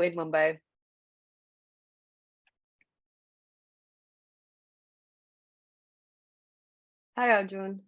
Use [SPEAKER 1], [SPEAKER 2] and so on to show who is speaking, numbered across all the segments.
[SPEAKER 1] in Mumbai. Hi, Arjun.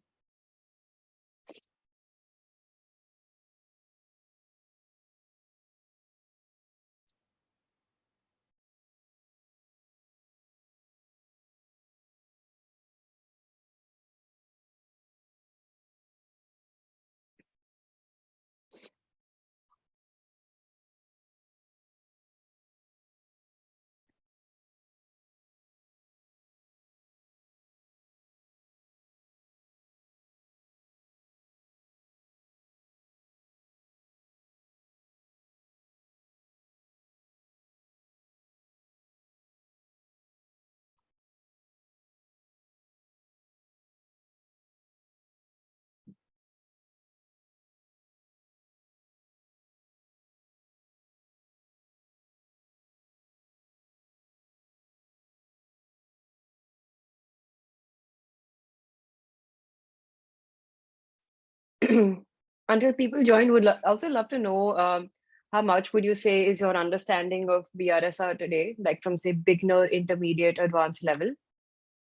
[SPEAKER 1] Until people join, would also love to know how much would you say is your understanding of BRSR today, like from say beginner, intermediate, advanced level,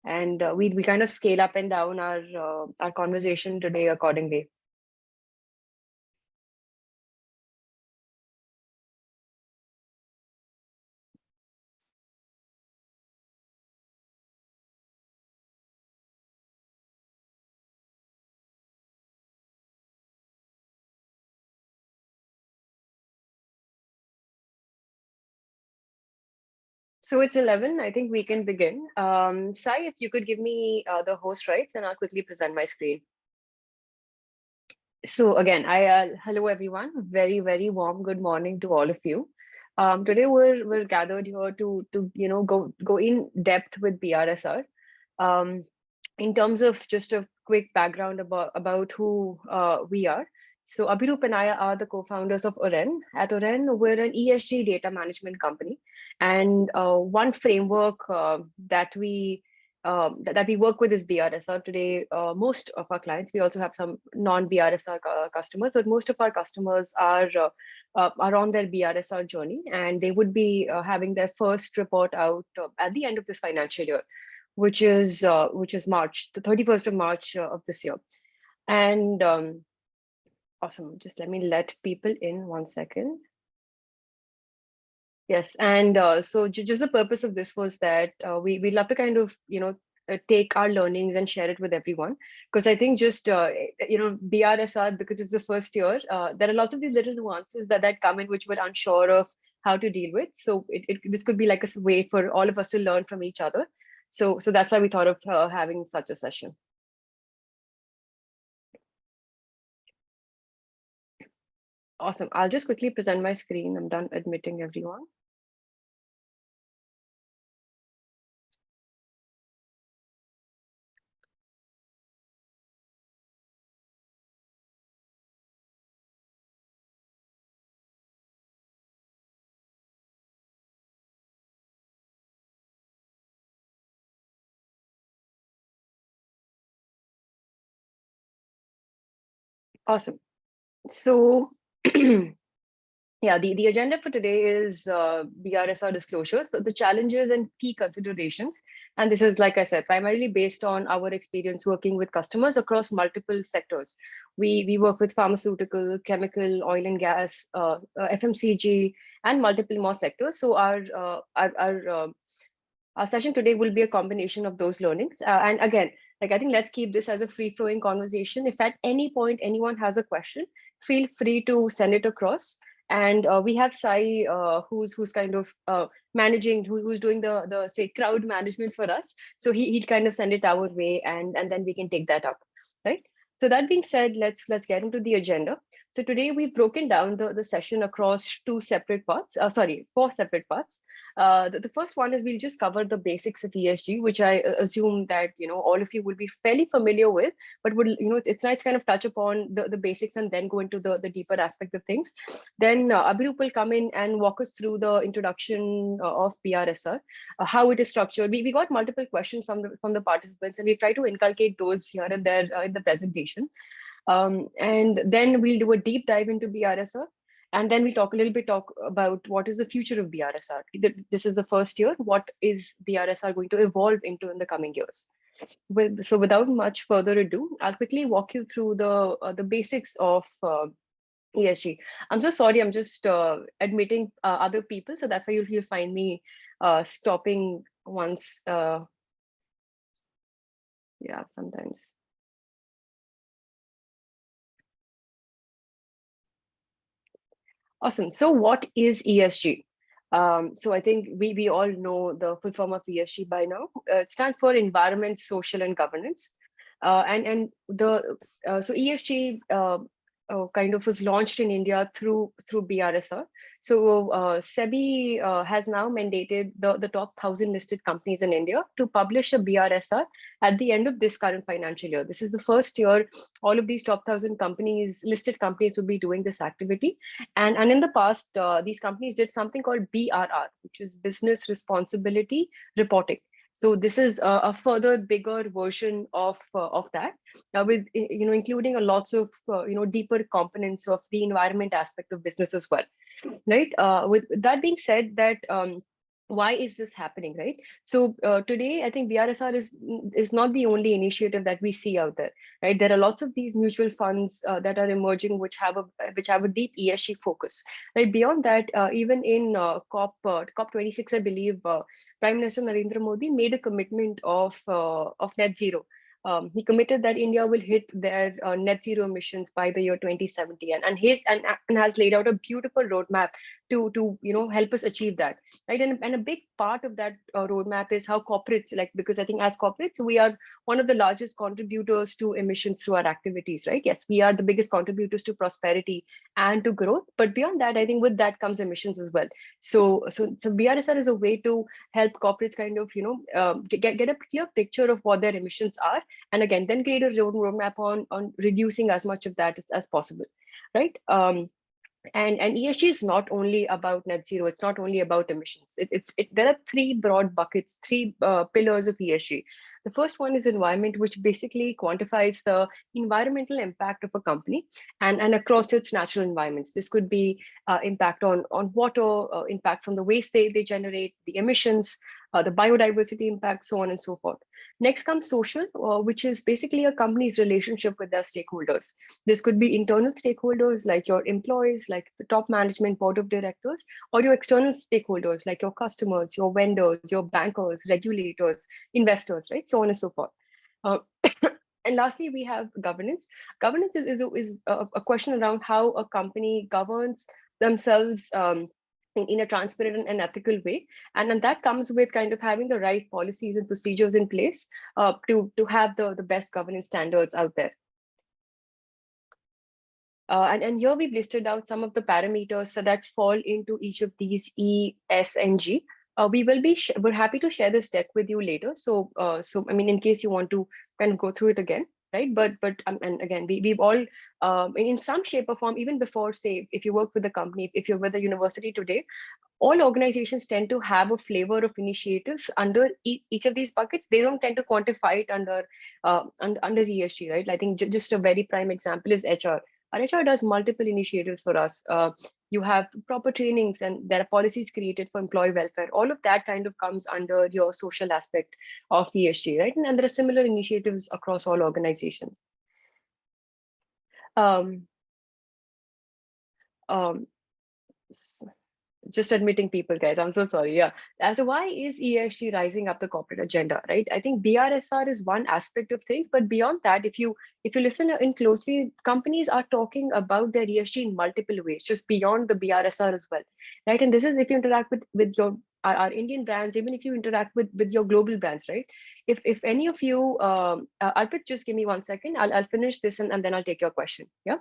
[SPEAKER 1] and we kind of scale up and down our conversation today accordingly. So it's 11. I think we can begin. Sai, if you could give me the host rights, and I'll quickly present my screen. So again, hello everyone. Very warm good morning to all of you. Today we're gathered here to go in depth with BRSR. Um, in terms of just a quick background about who we are. So Abhirup and I are the co-founders of Oren. At Oren, we're an ESG data management company, and one framework that we work with is BRSR today. Most of our clients, we also have some non-BRSR customers, but most of our customers are on their BRSR journey, and they would be having their first report out at the end of this financial year, which is March, the 31st of March of this year. And awesome. Just let me let people in 1 second. Yes, and so just the purpose of this was that we love to kind of take our learnings and share it with everyone, because I think just BRSR, because it's the first year, there are lots of these little nuances that come in which we're unsure of how to deal with. So this could be like a way for all of us to learn from each other. So that's why we thought of having such a session. Awesome. I'll just quickly present my screen. I'm done admitting everyone. Awesome. So yeah, the agenda for today is BRSR disclosures, the challenges and key considerations. And this is, like I said, primarily based on our experience working with customers across multiple sectors. We work with pharmaceutical, chemical, oil and gas, FMCG, and multiple more sectors. So our session today will be a combination of those learnings. And again, like I think let's keep this as a free-flowing conversation. If at any point anyone has a question, feel free to send it across. And we have Sai, who's kind of managing, who's doing the say crowd management for us. So he'd kind of send it our way, and then we can take that up, right? So that being said, let's get into the agenda. So today we've broken down the session across four separate parts. The first one is we'll just cover the basics of ESG, which I assume that all of you will be fairly familiar with, but would it's nice to kind of touch upon the basics and then go into the deeper aspect of things. Then Abhirup will come in and walk us through the introduction of BRSR, how it is structured. We got multiple questions from the participants, and we try to inculcate those here and there in the presentation. And then we'll do a deep dive into BRSR. And then we talk about what is the future of BRSR. This is the first year. What is BRSR going to evolve into in the coming years? So without much further ado, I'll quickly walk you through the basics of ESG. I'm so sorry, I'm just admitting other people, so that's why you'll find me stopping once. Yeah, sometimes. Awesome. So what is ESG? So I think we all know the full form of ESG by now. It stands for environment, social, and governance. And the so ESG kind of was launched in India through BRSR. So SEBI has now mandated the top 1,000 listed companies in India to publish a BRSR at the end of this current financial year. This is the first year all of these top 1,000 companies, listed companies, will be doing this activity. And in the past, these companies did something called BRR, which is business responsibility reporting. So this is a further bigger version of that, with including a lots of deeper components of the environment aspect of business as well, right? With that being said, that why is this happening, right? So today, I think BRSR is not the only initiative that we see out there, right? There are lots of these mutual funds that are emerging, which have a deep ESG focus, right? Beyond that, even in COP26, I believe Prime Minister Narendra Modi made a commitment of net zero. He committed that India will hit their net zero emissions by the year 2070, and has laid out a beautiful roadmap to help us achieve that, right? And a big part of that roadmap is how corporates, like, because I think as corporates we are one of the largest contributors to emissions through our activities, right? Yes, we are the biggest contributors to prosperity and to growth, but beyond that, I think with that comes emissions as well. So BRSR is a way to help corporates kind of get a clear picture of what their emissions are, and again then create a roadmap on reducing as much of that as possible, right? And ESG is not only about net zero. It's not only about emissions. There are three broad buckets, three pillars of ESG. The first one is environment, which basically quantifies the environmental impact of a company and across its natural environments. This could be impact on water, impact from the waste they generate, the emissions, the biodiversity impact, so on and so forth. Next comes social, which is basically a company's relationship with their stakeholders. This could be internal stakeholders like your employees, like the top management board of directors, or your external stakeholders like your customers, your vendors, your bankers, regulators, investors, right? So on and so forth. Uh, and lastly, we have governance. Governance is a question around how a company governs themselves in a transparent and ethical way. And that comes with kind of having the right policies and procedures in place to have the best governance standards out there. And here we've listed out some of the parameters that fall into each of these E, S, and G. We're happy to share this deck with you later. So I mean, in case you want to kind of go through it again, right? But and again, we've all in some shape or form, even before, say, if you work with a company, if you're with a university today, all organizations tend to have a flavor of initiatives under each of these buckets. They don't tend to quantify it under ESG, right? I think just a very prime example is HR. Our HR does multiple initiatives for us. You have proper trainings, and there are policies created for employee welfare. All of that kind of comes under your social aspect of ESG, right? And there are similar initiatives across all organizations. Um, um, just admitting people, guys, I'm so sorry. Yeah, as why is ESG rising up the corporate agenda, right? I think BRSR is one aspect of things, but beyond that, if you listen in closely, companies are talking about their ESG in multiple ways, just beyond the BRSR as well, right? And this is if you interact with your our Indian brands, even if you interact with your global brands, right? If any of you Arpit, just give me 1 second, I'll finish this, and then I'll take your question. Yeah.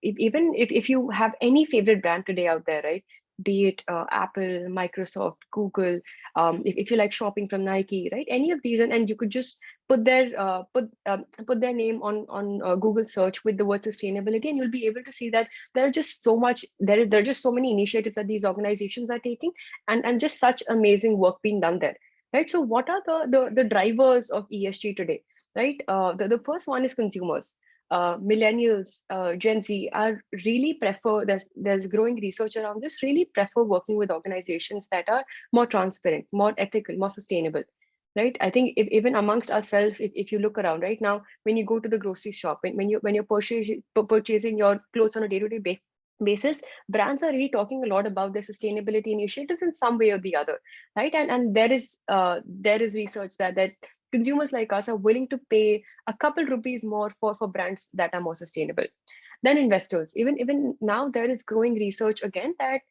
[SPEAKER 1] Even if you have any favorite brand today out there, right? Be it Apple, Microsoft, Google, if you like shopping from Nike, right? Any of these, and you could just put their name on Google search with the word sustainability, and you'll be able to see that there are just there are just so many initiatives that these organizations are taking, and just such amazing work being done there. Right. So what are the drivers of ESG today? Right. The first one is consumers. millennials, Gen Z are really prefer, there's growing research around this, really prefer working with organizations that are more transparent, more ethical, more sustainable. Right. I think even amongst ourselves, if you look around right now, when you go to the grocery shop, when you're purchasing your clothes on a day-to-day basis, brands are really talking a lot about their sustainability initiatives in some way or the other, right? And there is research that consumers like us are willing to pay a couple rupees more for brands that are more sustainable. Then investors, even now, there is growing research again that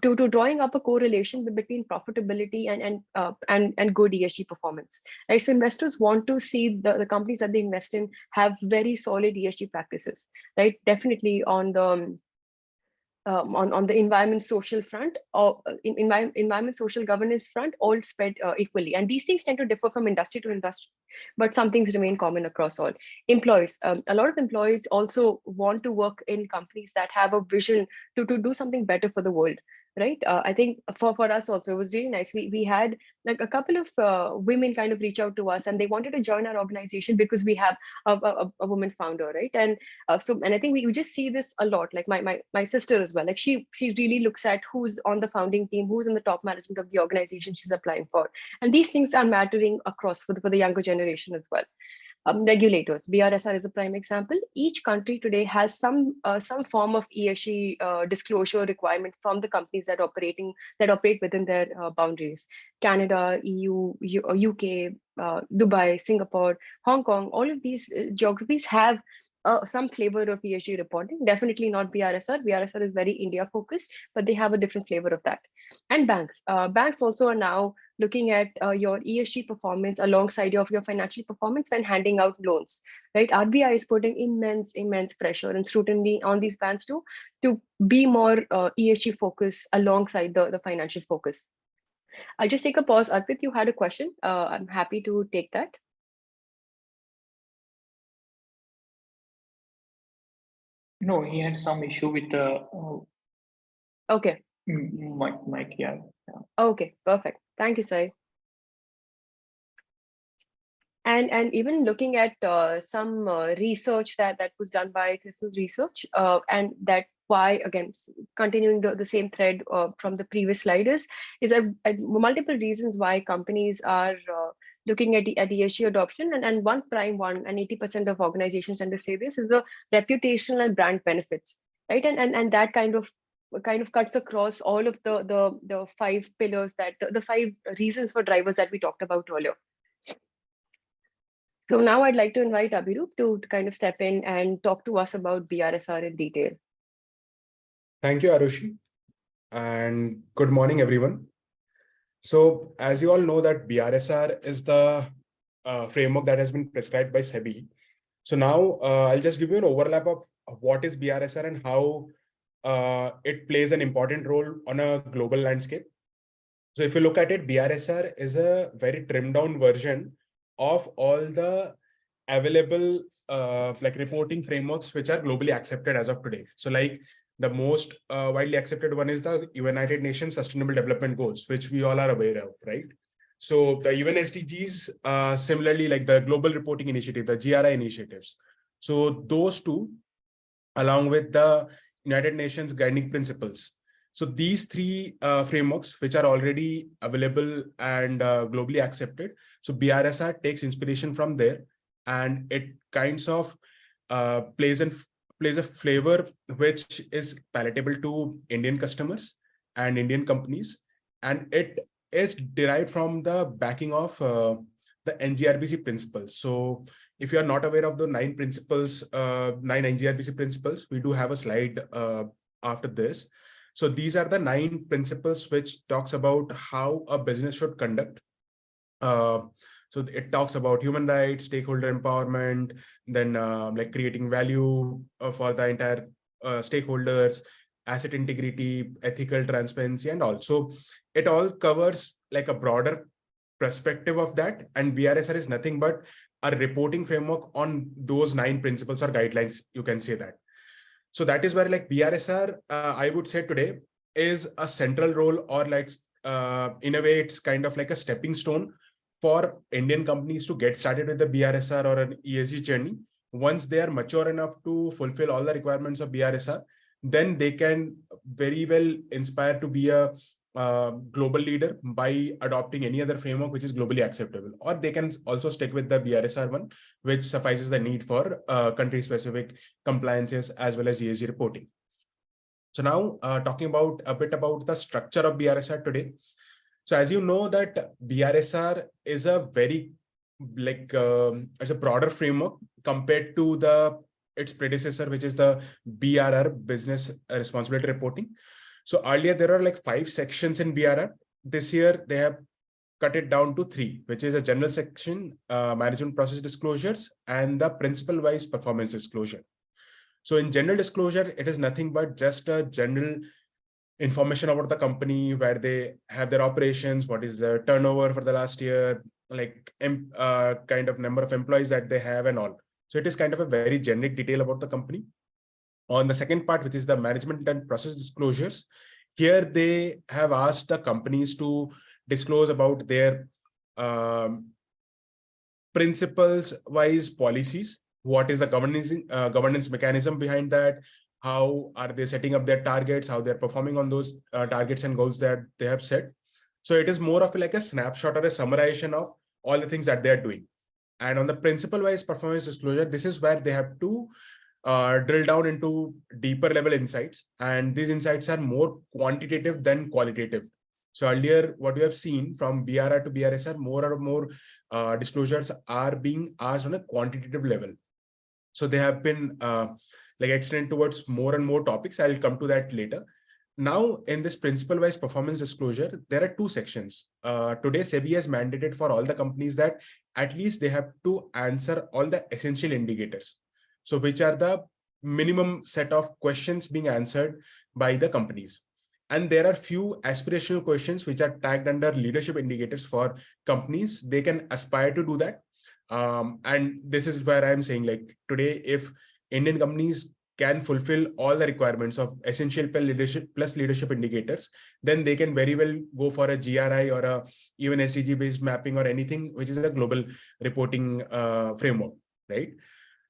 [SPEAKER 1] to drawing up a correlation between profitability and good ESG performance. Right. So investors want to see the companies that they invest in have very solid ESG practices. Right. Definitely on the environment social front, or environment social governance front, all spread equally. And these things tend to differ from industry to industry, but some things remain common across all. Employees, a lot of employees also want to work in companies that have a vision to do something better for the world. Right. I think for us also, it was really nice. We had like a couple of women kind of reach out to us, and they wanted to join our organization because we have a woman founder, right? And I think we just see this a lot. Like my sister as well. Like she really looks at who's on the founding team, who's in the top management of the organization she's applying for, and these things are mattering across for the younger generation as well. Regulators, BRSR is a prime example. Each country today has some form of ESG disclosure requirement from the companies that operate within their boundaries. Canada, EU, UK, Dubai, Singapore, Hong Kong, all of these geographies have some flavor of ESG reporting. Definitely not BRSR. BRSR is very India focused, but they have a different flavor of that. And banks also are now looking at your ESG performance alongside of your financial performance when handing out loans, right? RBI is putting immense pressure and scrutiny on these banks to be more ESG focused alongside the financial focus. I'll just take a pause. Arpit, you had a question. I'm happy to take that.
[SPEAKER 2] No, he had some issue with the
[SPEAKER 1] okay.
[SPEAKER 2] Mic, yeah.
[SPEAKER 1] Okay, perfect. Thank you, Sai. And even looking at some research that was done by Thistle's research, and that why, again, continuing the same thread from the previous slide is that multiple reasons why companies are looking at the ESG adoption, and one prime one, and 80% of organizations tend to say this, is the reputational and brand benefits, right? And that kind of cuts across all of the five pillars, that the five reasons for drivers that we talked about earlier. So now I'd like to invite Abhirup to kind of step in and talk to us about BRSR in detail.
[SPEAKER 3] Thank you, Arushi. And good morning, everyone. So as you all know that BRSR is the framework that has been prescribed by SEBI. So now I'll just give you an overlap of what is BRSR and how it plays an important role on a global landscape. So if you look at it, BRSR is a very trimmed down version of all the available like reporting frameworks which are globally accepted as of today. So like the most widely accepted one is the United Nations Sustainable Development Goals, which we all are aware of, right? So the UN SDGs, similarly, like the Global Reporting Initiative, the GRI initiatives. So those two, along with the United Nations Guiding Principles. So these three frameworks, which are already available and globally accepted. So BRSR takes inspiration from there, and it kinds of plays a flavor which is palatable to Indian customers and Indian companies, and it is derived from the backing of the NGRBC principles. So if you are not aware of the 9 principles, 9 NGRBC principles, we do have a slide after this. So these are the 9 principles which talks about how a business should conduct. So it talks about human rights, stakeholder empowerment, then like creating value for the entire stakeholders, asset integrity, ethical transparency, and also it all covers like a broader perspective of that. And BRSR is nothing but a reporting framework on those 9 principles or guidelines, you can say that. So that is where like BRSR, I would say today is a central role, or like in a way, it's kind of like a stepping stone for Indian companies to get started with the BRSR or an ESG journey, once they are mature enough to fulfill all the requirements of BRSR, then they can very well inspire to be a global leader by adopting any other framework which is globally acceptable, or they can also stick with the BRSR one, which suffices the need for country-specific compliances as well as ESG reporting. So now talking about a bit about the structure of BRSR today. So as you know that BRSR is a very it's a broader framework compared to its predecessor, which is the BRR, Business Responsibility Reporting. So earlier there are like 5 sections in BRR. This year they have cut it down to 3, which is a general section, management process disclosures, and the principle-wise performance disclosure. So in general disclosure, it is nothing but just a general information about the company, where they have their operations, what is the turnover for the last year, like kind of number of employees that they have and all. So it is kind of a very generic detail about the company. On the second part, which is the management and process disclosures, here they have asked the companies to disclose about their principles-wise policies. What is the governance mechanism behind that? How are they setting up their targets? How they're performing on those targets and goals that they have set? So it is more of like a snapshot or a summarization of all the things that they're doing. And on the principle-wise performance disclosure, this is where they have to drill down into deeper level insights. And these insights are more quantitative than qualitative. So earlier, what you have seen from BRR to BRSR, more and more disclosures are being asked on a quantitative level. So they have been extended towards more and more topics. I'll come to that later. Now, in this principle-wise performance disclosure, there are 2 sections. Today, SEBI has mandated for all the companies that at least they have to answer all the essential indicators. So which are the minimum set of questions being answered by the companies. And there are few aspirational questions which are tagged under leadership indicators for companies. They can aspire to do that. And this is where I'm saying, like, today, if Indian companies can fulfill all the requirements of essential plus leadership indicators, then they can very well go for a GRI or a even SDG based mapping or anything which is a global reporting framework, right?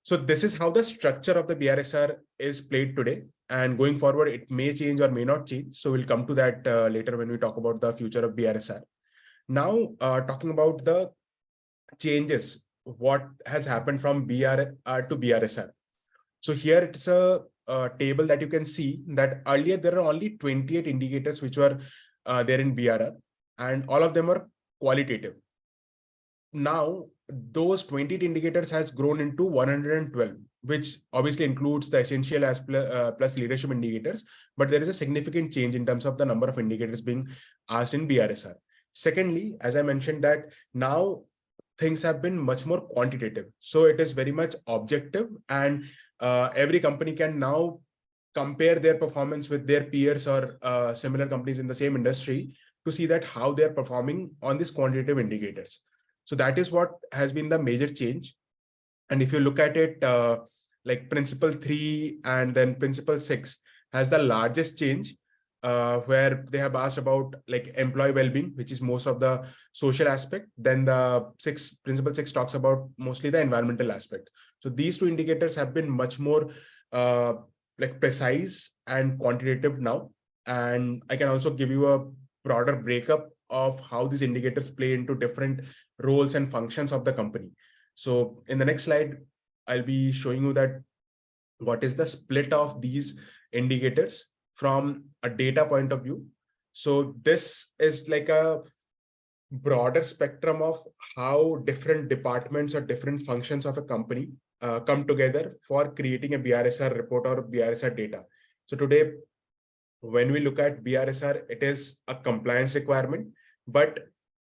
[SPEAKER 3] So this is how the structure of the BRSR is played today, and going forward it may change or may not change. So we'll come to that later when we talk about the future of BRSR. Now talking about the changes, what has happened from BRR to BRSR. So here it's a table that you can see that earlier there are only 28 indicators which were there in BRR, and all of them are qualitative. Now those 28 indicators has grown into 112, which obviously includes the essential as plus leadership indicators, but there is a significant change in terms of the number of indicators being asked in BRSR. Secondly, as I mentioned, that now things have been much more quantitative. So it is very much objective, and every company can now compare their performance with their peers or similar companies in the same industry to see that how they're performing on these quantitative indicators. So that is what has been the major change. And if you look at it, like principle 3 and then principle 6 has the largest change, where they have asked about like employee well-being, which is most of the social aspect. Then the principle 6 talks about mostly the environmental aspect. So these 2 indicators have been much more like precise and quantitative now. And I can also give you a broader breakup of how these indicators play into different roles and functions of the company. So in the next slide, I'll be showing you that what is the split of these indicators from a data point of view. So this is like a broader spectrum of how different departments or different functions of a company come together for creating a BRSR report or BRSR data. So today, when we look at BRSR, it is a compliance requirement, but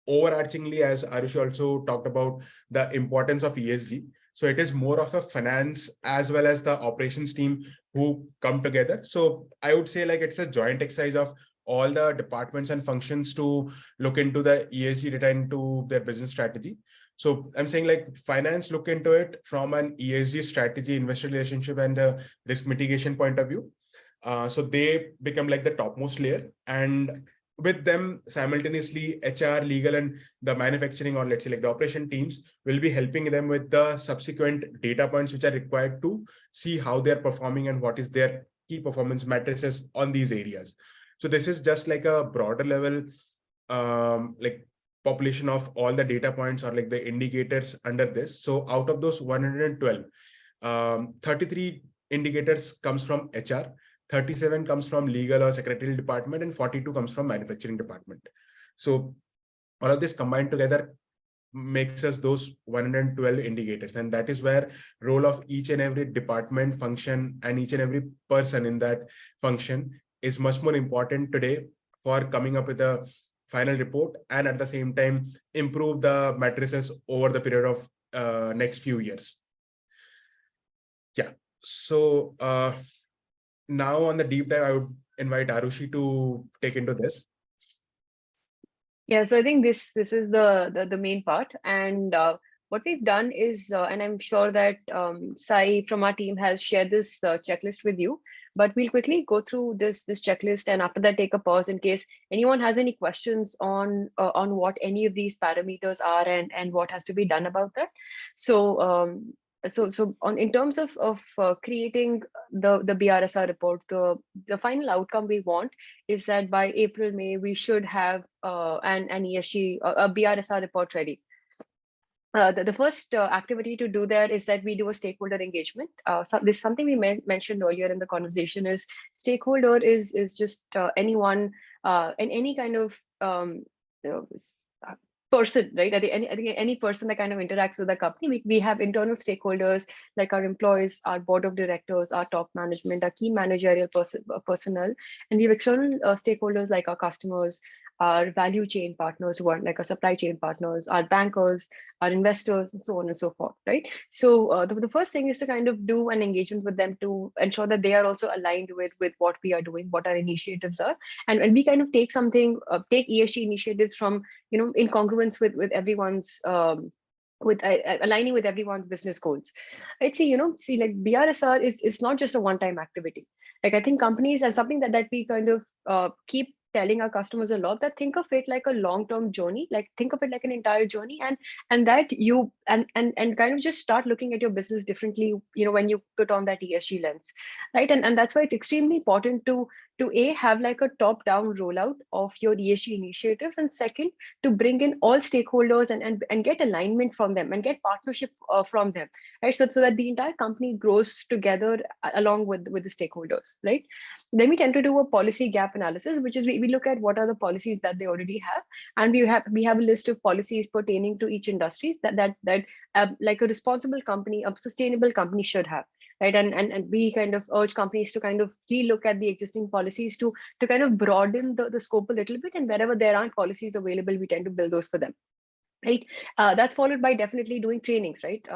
[SPEAKER 3] overarchingly, as Arushi also talked about, the importance of ESG. So it is more of a finance as well as the operations team who come together. So I would say like it's a joint exercise of all the departments and functions to look into the ESG data into their business strategy. So I'm saying like finance look into it from an ESG strategy, investor relationship, and the risk mitigation point of view. So they become like the topmost layer. And with them simultaneously, HR, legal, and the manufacturing, or let's say like the operation teams, will be helping them with the subsequent data points which are required to see how they're performing and what is their key performance matrices on these areas. So this is just like a broader level, like population of all the data points or like the indicators under this. So out of those 112, 33 indicators comes from HR, 37 comes from legal or secretarial department, and 42 comes from manufacturing department. So all of this combined together makes us those 112 indicators, and that is where role of each and every department, function, and each and every person in that function is much more important today for coming up with a final report, and at the same time improve the matrices over the period of next few years. Yeah, so now on the deep dive, I would invite Arushi to take into this.
[SPEAKER 1] Yeah, so I think this is the main part, and what we've done is, and I'm sure that Sai from our team has shared this checklist with you, but we'll quickly go through this checklist, and after that take a pause in case anyone has any questions on what any of these parameters are and what has to be done about that. So in terms of creating the BRSR report, the final outcome we want is that by April, May, we should have an ESG, a BRSR report ready. The first activity to do that is that we do a stakeholder engagement. So this is something we mentioned earlier in the conversation. Is stakeholder is just anyone and any kind of you know, person, right? I think any person that kind of interacts with the company. We have internal stakeholders like our employees, our board of directors, our top management, our key managerial personnel, and we have external stakeholders like our customers, our value chain partners who are like our supply chain partners, our bankers, our investors, and so on and so forth, right? So the first thing is to kind of do an engagement with them to ensure that they are also aligned with what we are doing, what our initiatives are, and we kind of take take ESG initiatives from, in congruence with everyone's with aligning with everyone's business goals. I'd say, like BRSR is not just a one-time activity. Like I think companies, and something that we kind of keep telling our customers a lot, that think of it like a long-term journey, like think of it like an entire journey, and that you and kind of just start looking at your business differently, when you put on that ESG lens, right? And that's why it's extremely important to have like a top-down rollout of your ESG initiatives, and second, to bring in all stakeholders and get alignment from them and get partnership from them, right? So that the entire company grows together along with the stakeholders, right? Then we tend to do a policy gap analysis, which is we look at what are the policies that they already have, and we have a list of policies pertaining to each industries that like a responsible company, a sustainable company should have, right? And we kind of urge companies to kind of relook at the existing policies to kind of broaden the scope a little bit, and wherever there aren't policies available, we tend to build those for them. Right. That's followed by definitely doing trainings, right?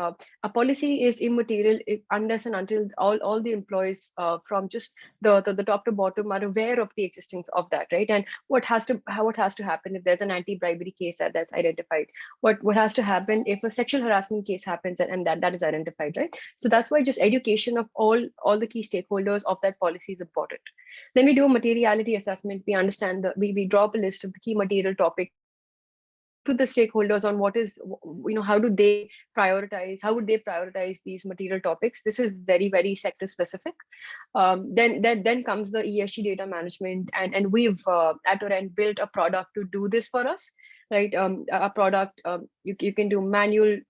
[SPEAKER 1] A policy is immaterial unless and until all the employees from just the top to bottom are aware of the existence of that, right? And what has to happen if there's an anti-bribery case that's identified, what has to happen if a sexual harassment case happens and that is identified, right? So that's why just education of all the key stakeholders of that policy is important. Then we do a materiality assessment. We understand we drop a list of the key material topics to the stakeholders on what is, how would they prioritize these material topics. This is very, very sector specific. Then comes the ESG data management, and we've at Oren built a product to do this for us, right? A product, you can do manual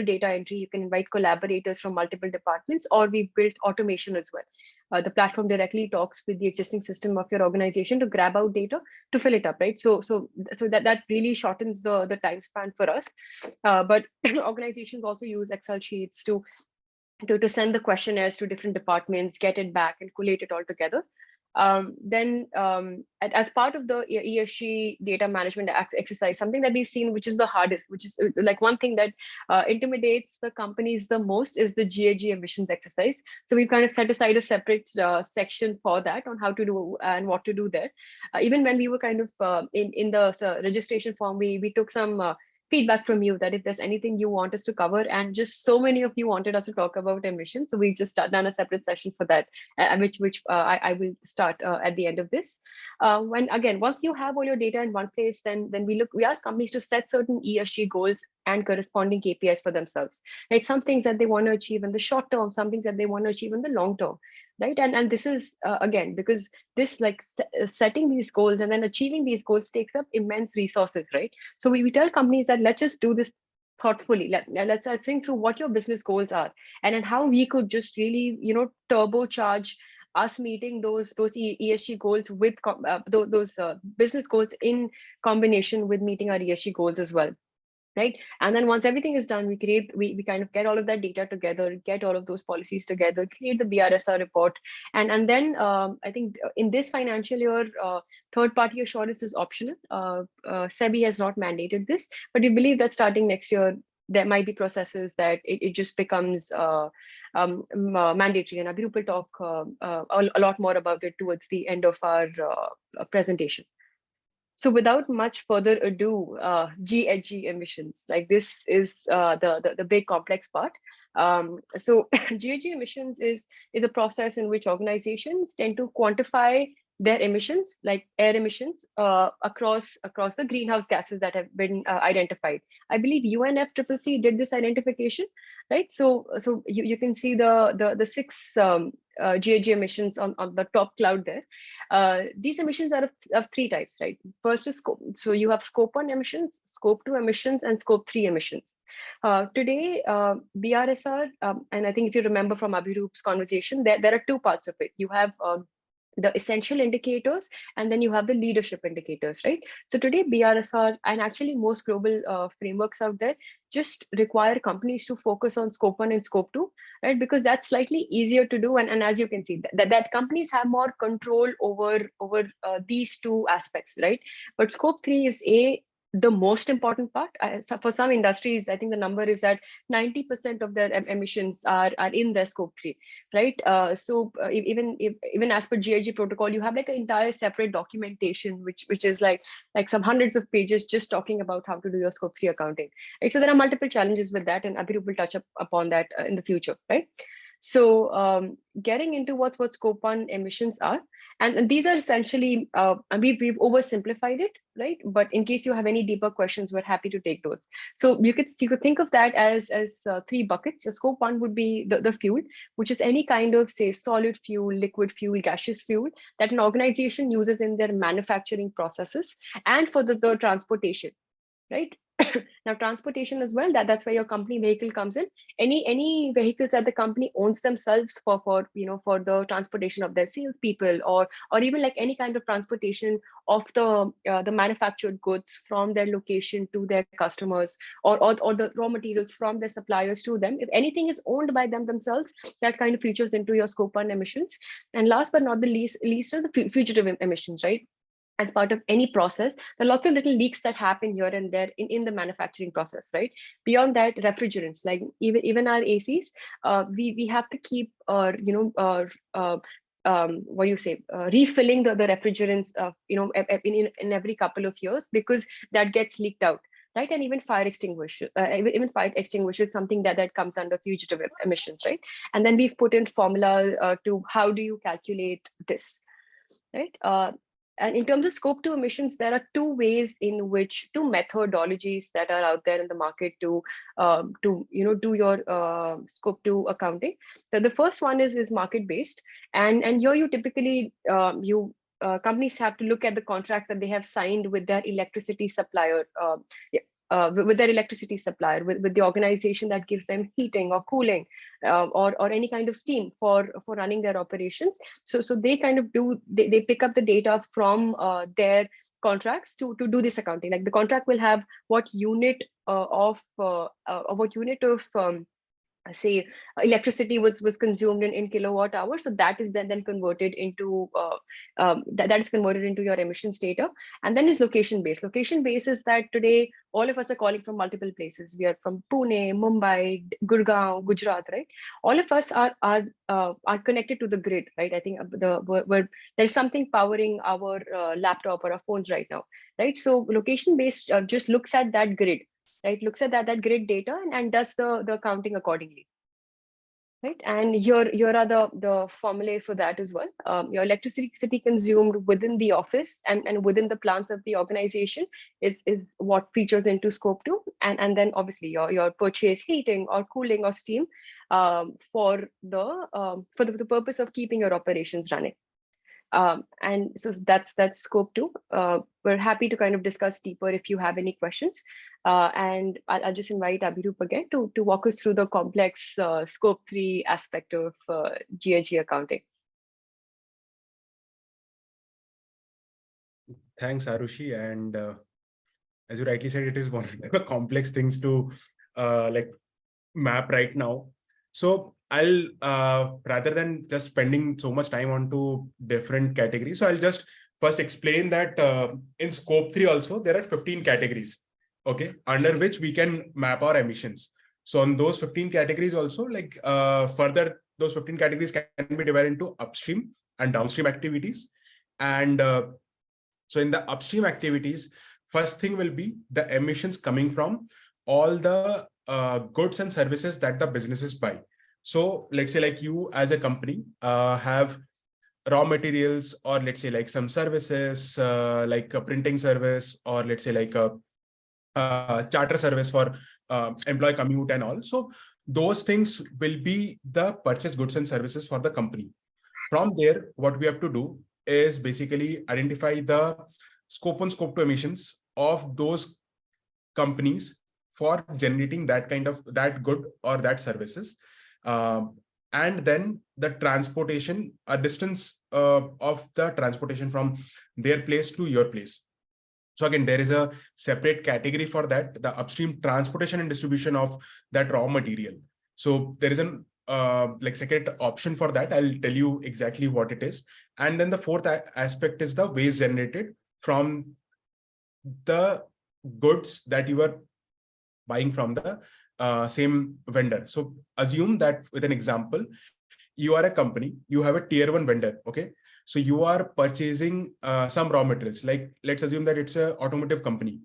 [SPEAKER 1] data entry, you can invite collaborators from multiple departments, or we've built automation as well. The platform directly talks with the existing system of your organization to grab out data to fill it up, right? So that really shortens the time span for us. But organizations also use Excel sheets to send the questionnaires to different departments, get it back, and collate it all together. Then as part of the ESG data management exercise, something that we've seen, which is the hardest, which is like one thing that intimidates the companies the most, is the GHG emissions exercise. So we've kind of set aside a separate section for that, on how to do and what to do there. Even when we were kind of in the registration form, we took some feedback from you that if there's anything you want us to cover, and just so many of you wanted us to talk about emissions, so we just done a separate session for that, which I will start at the end of this. When again, once you have all your data in one place, then we ask companies to set certain ESG goals and corresponding KPIs for themselves. Right, some things that they want to achieve in the short term, some things that they want to achieve in the long term. Right, and this is again, because this like setting these goals and then achieving these goals takes up immense resources, right? So we tell companies that let's just do this thoughtfully. Let's think through what your business goals are, and then how we could just really, turbocharge us meeting those ESG goals with those business goals in combination with meeting our ESG goals as well. Right, and then once everything is done, we kind of get all of that data together, get all of those policies together, create the BRSR report, and then I think in this financial year, third-party assurance is optional. SEBI has not mandated this, but we believe that starting next year, there might be processes that it just becomes mandatory, and Abhirup will talk a lot more about it towards the end of our presentation. So without much further ado, GHG emissions, like this is the big complex part. So GHG emissions is a process in which organizations tend to quantify their emissions, like air emissions, across the greenhouse gases that have been identified. I believe UNFCCC did this identification, right? So you can see the six GHG emissions on the top cloud there. These emissions are of three types, right? First is scope. So you have scope 1 emissions, scope 2 emissions, and scope 3 emissions. Today, BRSR, and I think if you remember from Abhirup's conversation, there are two parts of it. You have the essential indicators, and then you have the leadership indicators, right? So today, BRSR and actually most global frameworks out there just require companies to focus on scope 1 and scope 2, right? Because that's slightly easier to do, and as you can see, that companies have more control over these two aspects, right? But scope 3 is the most important part. So for some industries, I think the number is that 90% of their emissions are in their scope 3, right? So even as per GHG protocol, you have like an entire separate documentation, which is like some hundreds of pages just talking about how to do your scope 3 accounting, right? So there are multiple challenges with that, and Abhirup will touch upon that in the future, right? So getting into what scope 1 emissions are, and these are essentially, we've oversimplified it, right? But in case you have any deeper questions, we're happy to take those. So you could think of that as three buckets. So scope 1 would be the fuel, which is any kind of, say, solid fuel, liquid fuel, gaseous fuel that an organization uses in their manufacturing processes and for the transportation, right? Now, transportation as well, that's where your company vehicle comes in. Any vehicles that the company owns themselves for the transportation of their salespeople, or even like any kind of transportation of the manufactured goods from their location to their customers, or the raw materials from their suppliers to them. If anything is owned by them themselves, that kind of features into your scope 1 emissions. And last but not the least are the fugitive emissions, right? As part of any process, there are lots of little leaks that happen here and there in the manufacturing process, right? Beyond that, refrigerants, like even our ACs, we have to keep refilling the refrigerants in every couple of years, because that gets leaked out, right? And even fire extinguisher, is something that comes under fugitive emissions, right? And then we've put in formula to how do you calculate this, right? And in terms of scope 2 emissions, there are two methodologies that are out there in the market to do your scope 2 accounting. So the first one is market based, and here you typically companies have to look at the contracts that they have signed with their electricity supplier. With their electricity supplier, with the organization that gives them heating or cooling, or any kind of steam for running their operations. So they kind of they pick up the data from their contracts to do this accounting. Like the contract will have what unit of say electricity was consumed in kilowatt hours, so that is then converted into that is converted into your emissions data. And then is location based. Location based is that today all of us are calling from multiple places. We are from Pune, Mumbai, Gurgaon, Gujarat, right? All of us are connected to the grid, right? I think there's something powering our laptop or our phones right now, right? So location based just looks at that grid. right? Looks at that grid data and does the accounting accordingly. Right, and here are the formulae for that as well. Your electricity consumed within the office and within the plants of the organization is what features into scope 2, and then obviously your purchase heating or cooling or steam for the purpose of keeping your operations running. And so that's scope 2. We're happy to kind of discuss deeper if you have any questions. And I'll just invite Abhirup again to walk us through the complex scope 3 aspect of GHG accounting.
[SPEAKER 3] Thanks, Arushi. And as you rightly said, it is one of the complex things to like map right now. So I'll rather than just spending so much time onto different categories, so I'll just first explain that in scope 3 also there are 15 categories, okay, under which we can map our emissions. So on those 15 categories also, like further those 15 categories can be divided into upstream and downstream activities. And so in the upstream activities, first thing will be the emissions coming from all the goods and services that the businesses buy. So let's say like you as a company have raw materials, or let's say like some services like a printing service, or let's say like a charter service for employee commute and all. So those things will be the purchase goods and services for the company. From there, what we have to do is basically identify the scope 1, scope 2 emissions of those companies for generating that kind of that good or that services. And then the transportation, a distance of the transportation from their place to your place. So again, there is a separate category for that, the upstream transportation and distribution of that raw material. So there is an like second option for that. I'll tell you exactly what it is. And then the fourth aspect is the waste generated from the goods that you are buying from the same vendor. So assume that with an example, you are a company, you have a tier 1 vendor, okay? So you are purchasing some raw materials, like let's assume that it's an automotive company.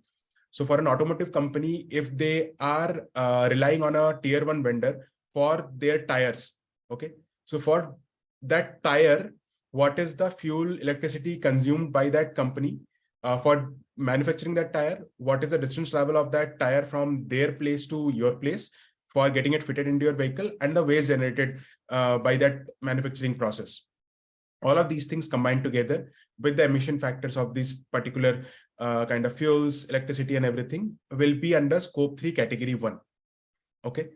[SPEAKER 3] So for an automotive company, if they are relying on a tier 1 vendor for their tires, okay? So for that tire, what is the fuel electricity consumed by that company for manufacturing that tire? What is the distance travel of that tire from their place to your place for getting it fitted into your vehicle, and the waste generated by that manufacturing process? All of these things combined together with the emission factors of these particular kind of fuels, electricity, and everything will be under scope 3 category 1. Okay.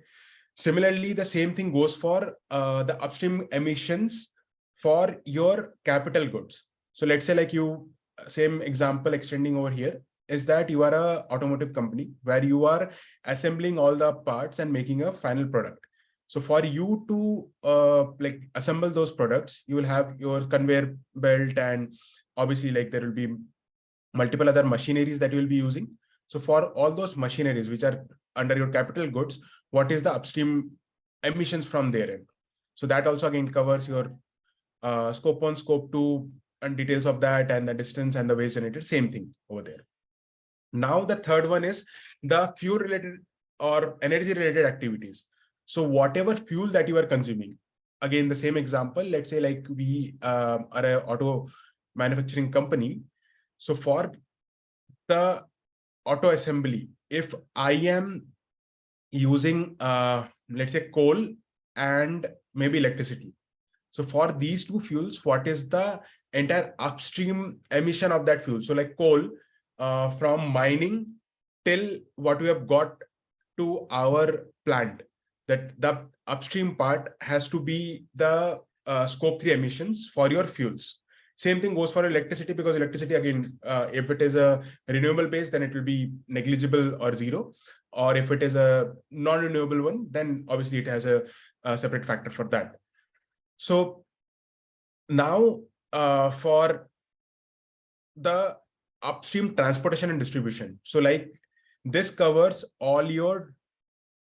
[SPEAKER 3] Similarly, the same thing goes for the upstream emissions for your capital goods. So let's say like you, same example extending over here, is that you are a automotive company where you are assembling all the parts and making a final product. So for you to like assemble those products, you will have your conveyor belt, and obviously like there will be multiple other machineries that you will be using. So for all those machineries which are under your capital goods, what is the upstream emissions from their end? So that also again covers your scope 1, scope 2, and details of that, and the distance and the waste generated, same thing over there. Now the third one is the fuel related or energy related activities. So whatever fuel that you are consuming, again, the same example, let's say like we are an auto manufacturing company. So for the auto assembly, if I am using, let's say coal and maybe electricity. So for these two fuels, what is the entire upstream emission of that fuel? So like coal, from mining till what we have got to our plant, that the upstream part has to be the scope 3 emissions for your fuels. Same thing goes for electricity, because electricity, again, if it is a renewable base, then it will be negligible or zero. Or if it is a non-renewable one, then obviously it has a separate factor for that. So now for the upstream transportation and distribution. So like this covers all your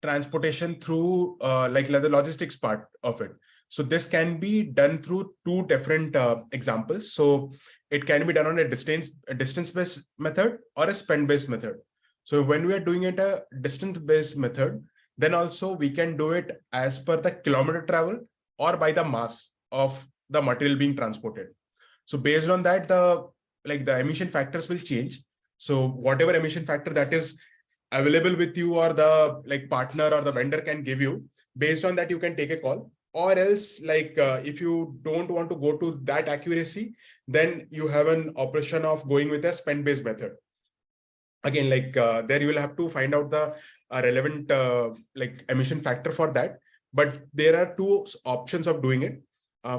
[SPEAKER 3] transportation through like the logistics part of it. So this can be done through two different examples. So it can be done on a distance-based method or a spend-based method. So when we are doing it a distance-based method, then also we can do it as per the kilometer travel or by the mass of the material being transported. So based on that, the emission factors will change. So whatever emission factor that is available with you, or the partner or the vendor can give you, based on that you can take a call. Or else, if you don't want to go to that accuracy, then you have an option of going with a spend-based method. Again, there you will have to find out the relevant emission factor for that. But there are two options of doing it.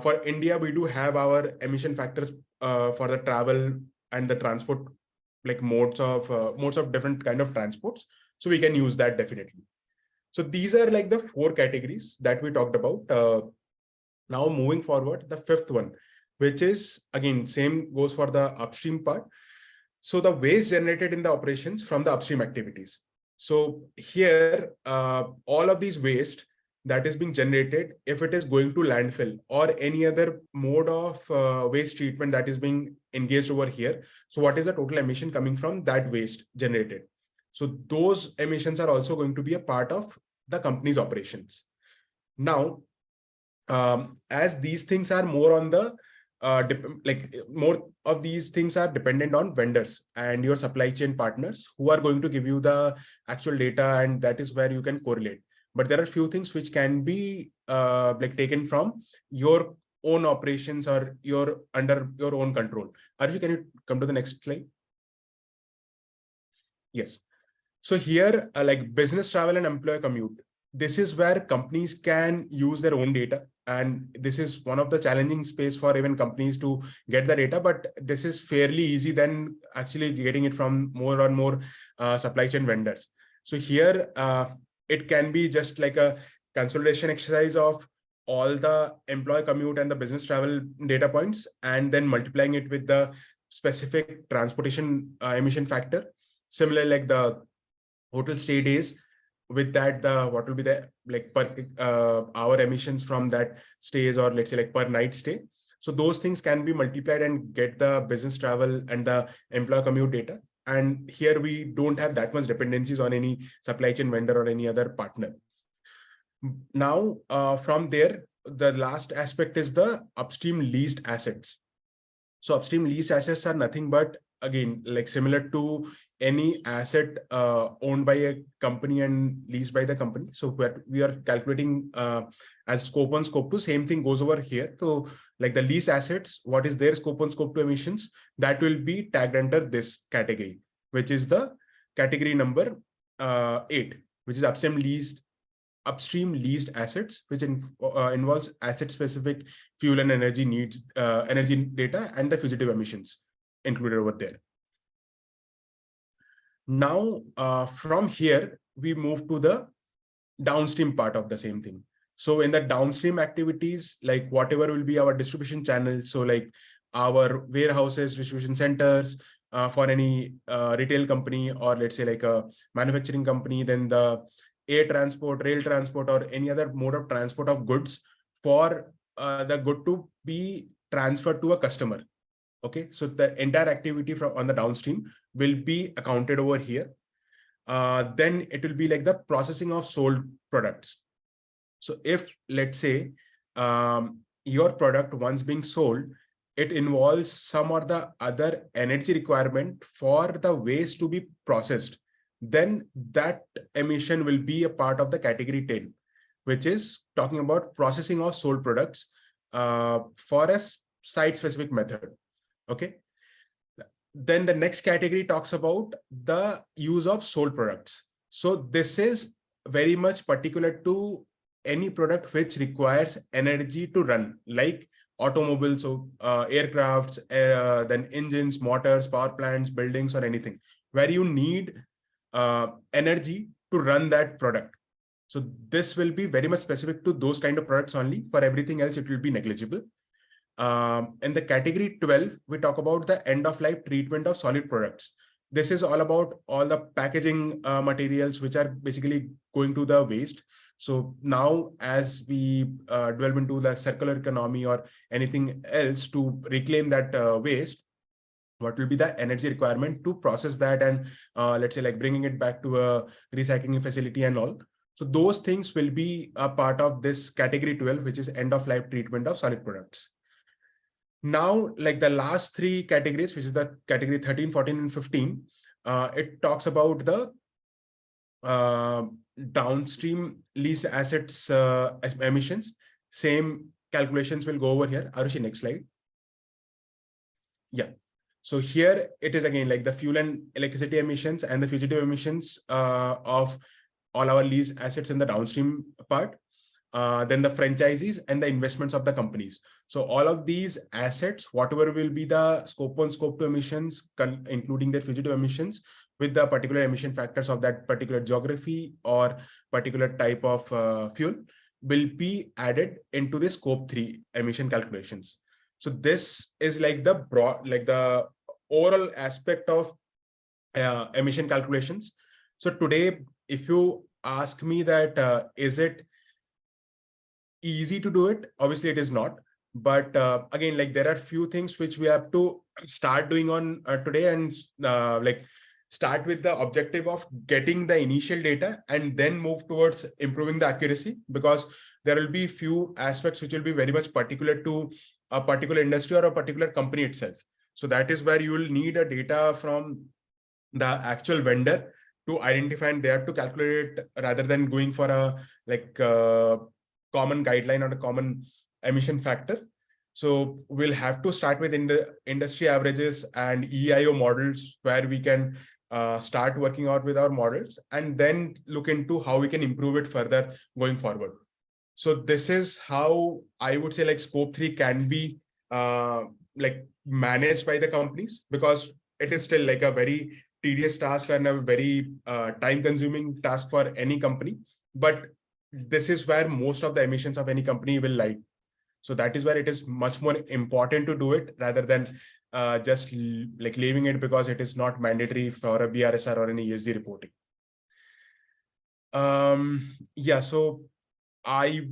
[SPEAKER 3] For India, we do have our emission factors for the travel and the transport, modes of different kind of transports. So we can use that definitely. So these are the 4 categories that we talked about. Now moving forward, the 5th one, which is again same goes for the upstream part. So the waste generated in the operations from the upstream activities. So here, all of these waste that is being generated, if it is going to landfill or any other mode of waste treatment that is being engaged over here. So what is the total emission coming from that waste generated? So those emissions are also going to be a part of the company's operations. Now, as these things are more on the more of these things are dependent on vendors and your supply chain partners who are going to give you the actual data, and that is where you can correlate. But there are few things which can be taken from your own operations or under your own control. Arju, can you come to the next slide? Yes. So here, business travel and employee commute, this is where companies can use their own data. And this is one of the challenging space for even companies to get the data, but this is fairly easy than actually getting it from more and more supply chain vendors. So here, it can be just like a consolidation exercise of all the employee commute and the business travel data points, and then multiplying it with the specific transportation emission factor. Similar like the hotel stay days, with that what will be the per hour emissions from that stays, or let's say per night stay. So those things can be multiplied and get the business travel and the employee commute data. And here we don't have that much dependencies on any supply chain vendor or any other partner. Now, from there, the last aspect is the upstream leased assets. So upstream leased assets are nothing but, again, similar to any asset owned by a company and leased by the company. So what we are calculating as scope 1, scope 2, same thing goes over here. So the lease assets, what is their scope 1, scope 2 emissions, that will be tagged under this category, which is the category number 8, which is upstream leased assets, which involves asset specific fuel and energy needs, energy data, and the fugitive emissions included over there. Now, from here, we move to the downstream part of the same thing. So in the downstream activities, whatever will be our distribution channels, so our warehouses, distribution centers, for any retail company, or let's say a manufacturing company, then the air transport, rail transport, or any other mode of transport of goods for the good to be transferred to a customer. Okay, so the entire activity on the downstream will be accounted over here. Then it will be the processing of sold products. So if, let's say, your product once being sold, it involves some or the other energy requirement for the waste to be processed, then that emission will be a part of the category 10, which is talking about processing of sold products for a site-specific method. Okay. Then the next category talks about the use of sold products. So this is very much particular to any product which requires energy to run, like automobiles, so aircrafts, then engines, motors, power plants, buildings, or anything where you need energy to run that product. So this will be very much specific to those kind of products only. For everything else, it will be negligible. In the category 12, we talk about the end of life treatment of solid products. This is all about all the packaging materials which are basically going to the waste. So now, as we delve into the circular economy or anything else to reclaim that waste, what will be the energy requirement to process that, and let's say like bringing it back to a recycling facility and all. So those things will be a part of this category 12, which is end of life treatment of solid products. Now, like the last three categories, which is the category 13, 14, and 15, it talks about the downstream lease assets emissions. Same calculations will go over here. Arushi, next slide. Yeah. So here it is again like the fuel and electricity emissions and the fugitive emissions of all our lease assets in the downstream part. Then the franchisees and the investments of the companies. So all of these assets, whatever will be the scope 1, scope 2 emissions, including their fugitive emissions, with the particular emission factors of that particular geography or particular type of fuel, will be added into the scope 3 emission calculations. So this is like the broad, like the overall aspect of emission calculations. So today, if you ask me that, is it easy to do it? Obviously it is not, but again, like there are few things which we have to start doing on today, and like start with the objective of getting the initial data and then move towards improving the accuracy, because there will be few aspects which will be very much particular to a particular industry or a particular company itself. So that is where you will need a data from the actual vendor to identify, and they have to calculate it rather than going for a like common guideline or a common emission factor. So we'll have to start with in the industry averages and EIO models, where we can start working out with our models and then look into how we can improve it further going forward. So this is how I would say like scope 3 can be like managed by the companies, because it is still like a very tedious task and a very time-consuming task for any company. But this is where most of the emissions of any company will lie. So that is where it is much more important to do it, rather than just like leaving it because it is not mandatory for a BRSR or an ESG reporting. Yeah, so I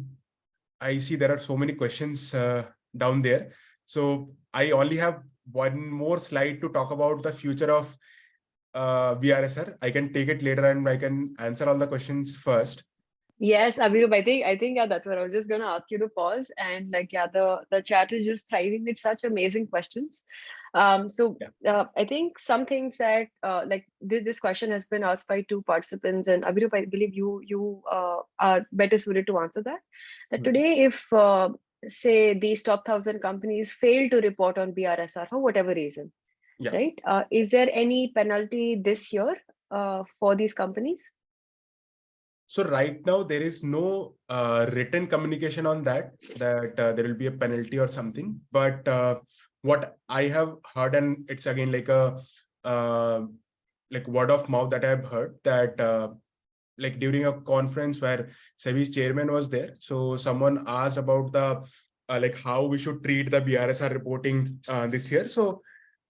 [SPEAKER 3] see there are so many questions down there. So I only have one more slide to talk about the future of BRSR. I can take it later and I can answer all the questions first.
[SPEAKER 1] Yes, Abhirup, I think yeah, that's what I was just gonna ask you to pause. And like, yeah, the chat is just thriving with such amazing questions. So I think some things that like this question has been asked by two participants, and Abhirup, I believe you are better suited to answer that. That today, if say these top 1,000 companies fail to report on BRSR for whatever reason, right? Is there any penalty this year for these companies?
[SPEAKER 3] So right now there is no written communication on that there will be a penalty or something. But what I have heard, and it's again like a like word of mouth that I have heard, that like during a conference where SEBI's chairman was there, so someone asked about the like how we should treat the BRSR reporting this year. So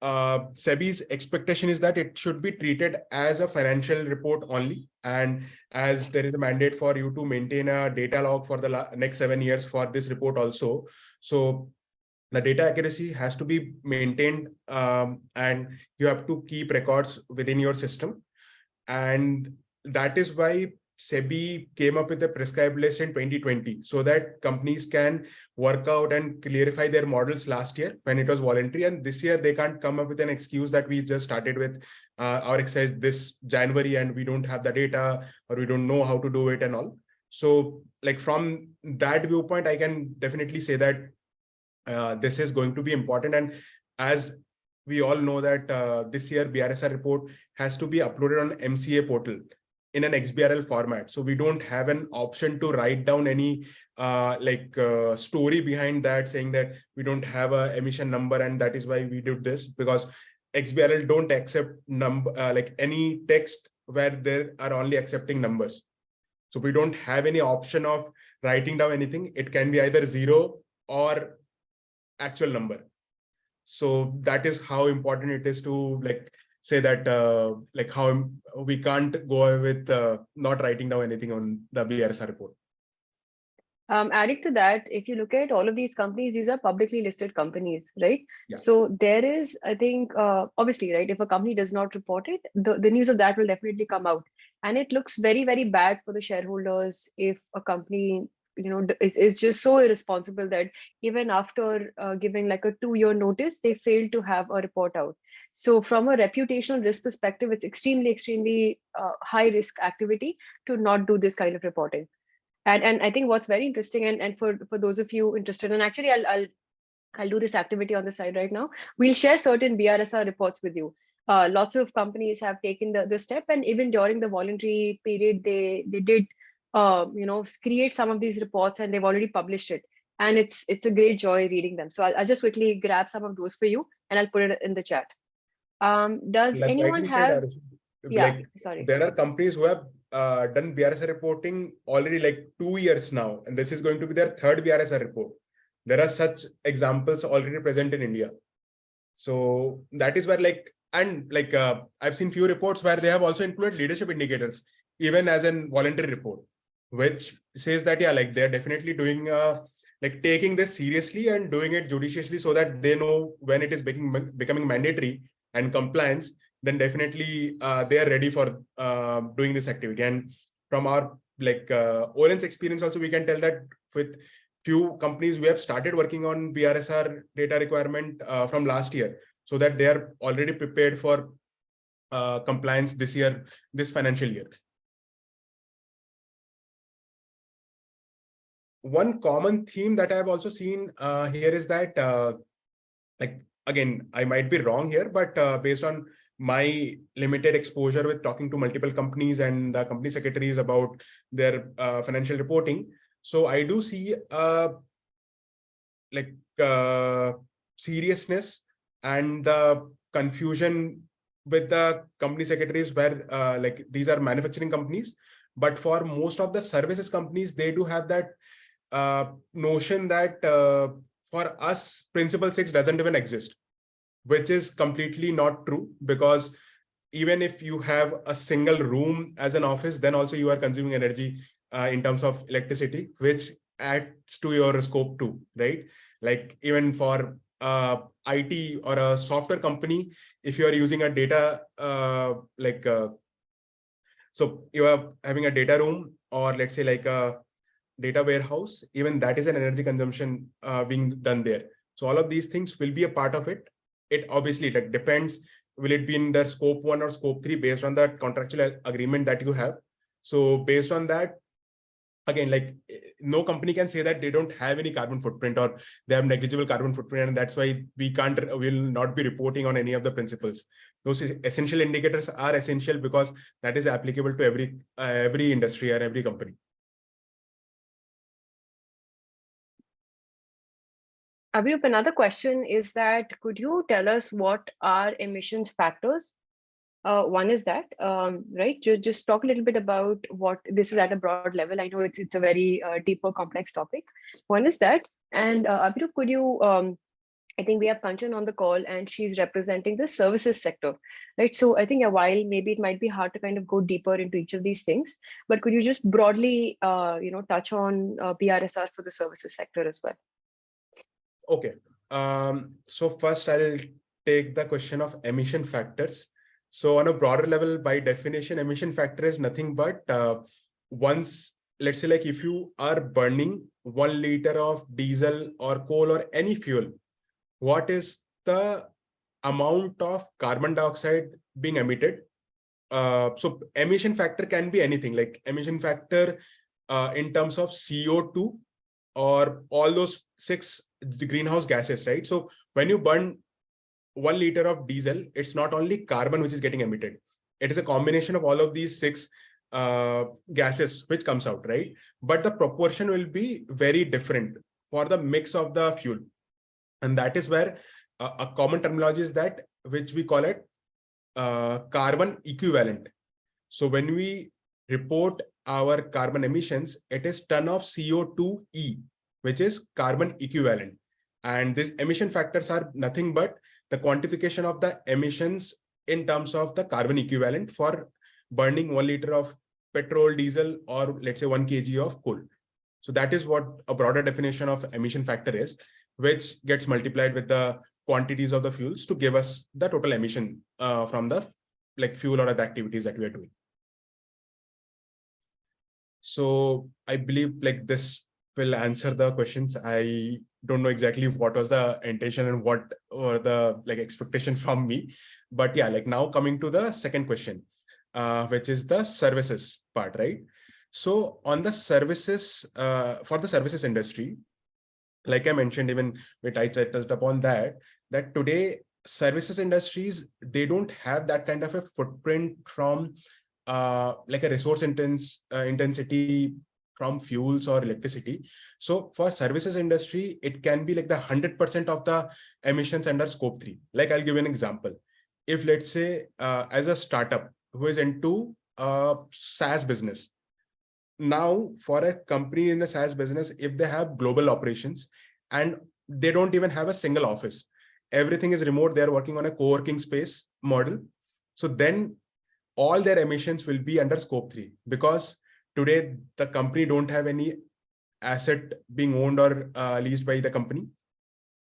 [SPEAKER 3] SEBI's expectation is that it should be treated as a financial report only, and as there is a mandate for you to maintain a data log for the next 7 years for this report also. So the data accuracy has to be maintained, and you have to keep records within your system. And that is why SEBI came up with a prescribed list in 2020, so that companies can work out and clarify their models last year when it was voluntary. And this year they can't come up with an excuse that we just started with our exercise this January and we don't have the data, or we don't know how to do it and all. So like from that viewpoint, I can definitely say that this is going to be important. And as we all know that this year BRSR report has to be uploaded on MCA portal in an XBRL format. So we don't have an option to write down any story behind that, saying that we don't have a emission number and that is why we did this, because XBRL don't accept like any text where they are only accepting numbers. So we don't have any option of writing down anything. It can be either 0 or actual number. So that is how important it is to like say that like how we can't go away with not writing down anything on the BRSR report.
[SPEAKER 1] Adding to that, if you look at all of these companies, these are publicly listed companies, right?
[SPEAKER 3] Yeah.
[SPEAKER 1] So there is, I think, obviously, right, if a company does not report it, the news of that will definitely come out. And it looks very, very bad for the shareholders if a company, is just so irresponsible that even after giving like a 2-year notice, they fail to have a report out. So from a reputational risk perspective, it's extremely, extremely high risk activity to not do this kind of reporting. And I think what's very interesting, and for those of you interested, and actually I'll do this activity on the side right now. We'll share certain BRSR reports with you. Lots of companies have taken the step, and even during the voluntary period, they did create some of these reports, and they've already published it. And it's a great joy reading them. So I'll just quickly grab some of those for you, and I'll put it in the chat. Does
[SPEAKER 3] Like
[SPEAKER 1] anyone
[SPEAKER 3] rightly said,
[SPEAKER 1] have?
[SPEAKER 3] Arushi,
[SPEAKER 1] Yeah,
[SPEAKER 3] like
[SPEAKER 1] sorry.
[SPEAKER 3] there are companies who have done BRSR reporting already like 2 years now, and this is going to be their third BRSR report. There are such examples already present in India. So that is where I've seen few reports where they have also included leadership indicators, even as a voluntary report, which says that, yeah, like they're definitely doing like taking this seriously and doing it judiciously so that they know when it is becoming mandatory and compliance, then definitely they are ready for doing this activity. And from our Oren's experience also, we can tell that with few companies we have started working on BRSR data requirement from last year, so that they are already prepared for compliance this financial year. One common theme that I have also seen here is that, again, I might be wrong here, but based on my limited exposure with talking to multiple companies and the company secretaries about their financial reporting, so I do see seriousness and the confusion with the company secretaries where these are manufacturing companies, but for most of the services companies, they do have that notion that for us principle 6 doesn't even exist, which is completely not true, because even if you have a single room as an office, then also you are consuming energy in terms of electricity, which adds to your scope 2, right? Like even for IT or a software company, if you are using a data so you are having a data room, or let's say like a data warehouse, even that is an energy consumption being done there. So all of these things will be a part of it. It obviously depends, will it be in the scope 1 or scope 3 based on that contractual agreement that you have. So based on that, again, no company can say that they don't have any carbon footprint or they have negligible carbon footprint, and that's why will not be reporting on any of the principles. Those essential indicators are essential because that is applicable to every industry or every company.
[SPEAKER 1] Abhirup, another question is that could you tell us what are emissions factors? One is that, right? Just talk a little bit about what this is at a broad level. I know it's a very deeper, complex topic. One is that, and Abhirup, could you? I think we have Kanchan on the call, and she's representing the services sector, right? So I think while maybe it might be hard to kind of go deeper into each of these things, but could you just broadly, touch on BRSR for the services sector as well?
[SPEAKER 3] Okay. So first I'll take the question of emission factors. So on a broader level, by definition, emission factor is nothing but once, let's say, like if you are burning 1 liter of diesel or coal or any fuel, what is the amount of carbon dioxide being emitted? So emission factor can be anything, like emission factor in terms of CO2 or all those 6 greenhouse gases, right? So when you burn 1 liter of diesel, it's not only carbon which is getting emitted. It is a combination of all of these 6 gases which comes out, right? But the proportion will be very different for the mix of the fuel. And that is where a common terminology is that, which we call it carbon equivalent. So when we report our carbon emissions, it is ton of CO2e, which is carbon equivalent. And these emission factors are nothing but the quantification of the emissions in terms of the carbon equivalent for burning 1 liter of petrol, diesel, or let's say 1 kg of coal. So that is what a broader definition of emission factor is, which gets multiplied with the quantities of the fuels to give us the total emission from the fuel or other activities that we are doing. So I believe this will answer the questions. I don't know exactly what was the intention and what were the expectation from me, but yeah, now coming to the second question, which is the services part, right? So on the services, for the services industry, like I mentioned, even with I touched upon that today services industries, they don't have that kind of a footprint from a resource intensity from fuels or electricity. So for services industry, it can be the 100% of the emissions under scope 3. I'll give you an example. If let's say as a startup who is into SaaS business, now for a company in a SaaS business, if they have global operations and they don't even have a single office, everything is remote, they're working on a co-working space model. So then all their emissions will be under scope 3, because today the company don't have any asset being owned or leased by the company.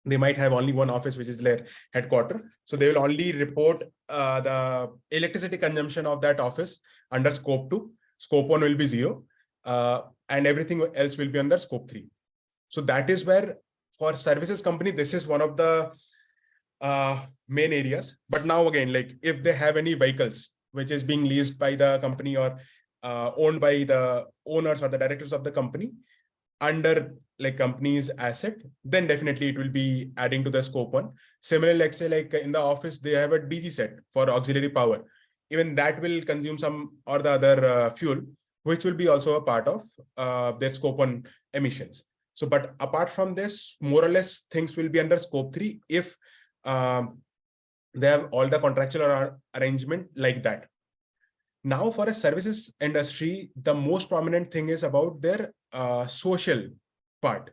[SPEAKER 3] They might have only one office, which is their headquarters. So they will only report the electricity consumption of that office under scope 2. Scope 1 will be 0. And everything else will be under scope 3. So that is where for services company, this is one of the main areas. But now again, if they have any vehicles which is being leased by the company or owned by the owners or the directors of the company under company's asset, then definitely it will be adding to the scope 1. Similarly, let's say in the office, they have a DG set for auxiliary power. Even that will consume some or the other fuel, which will be also a part of their scope 1 emissions. So, but apart from this, more or less things will be under scope 3 if they have all the contractual arrangement like that. Now for a services industry, the most prominent thing is about their social part,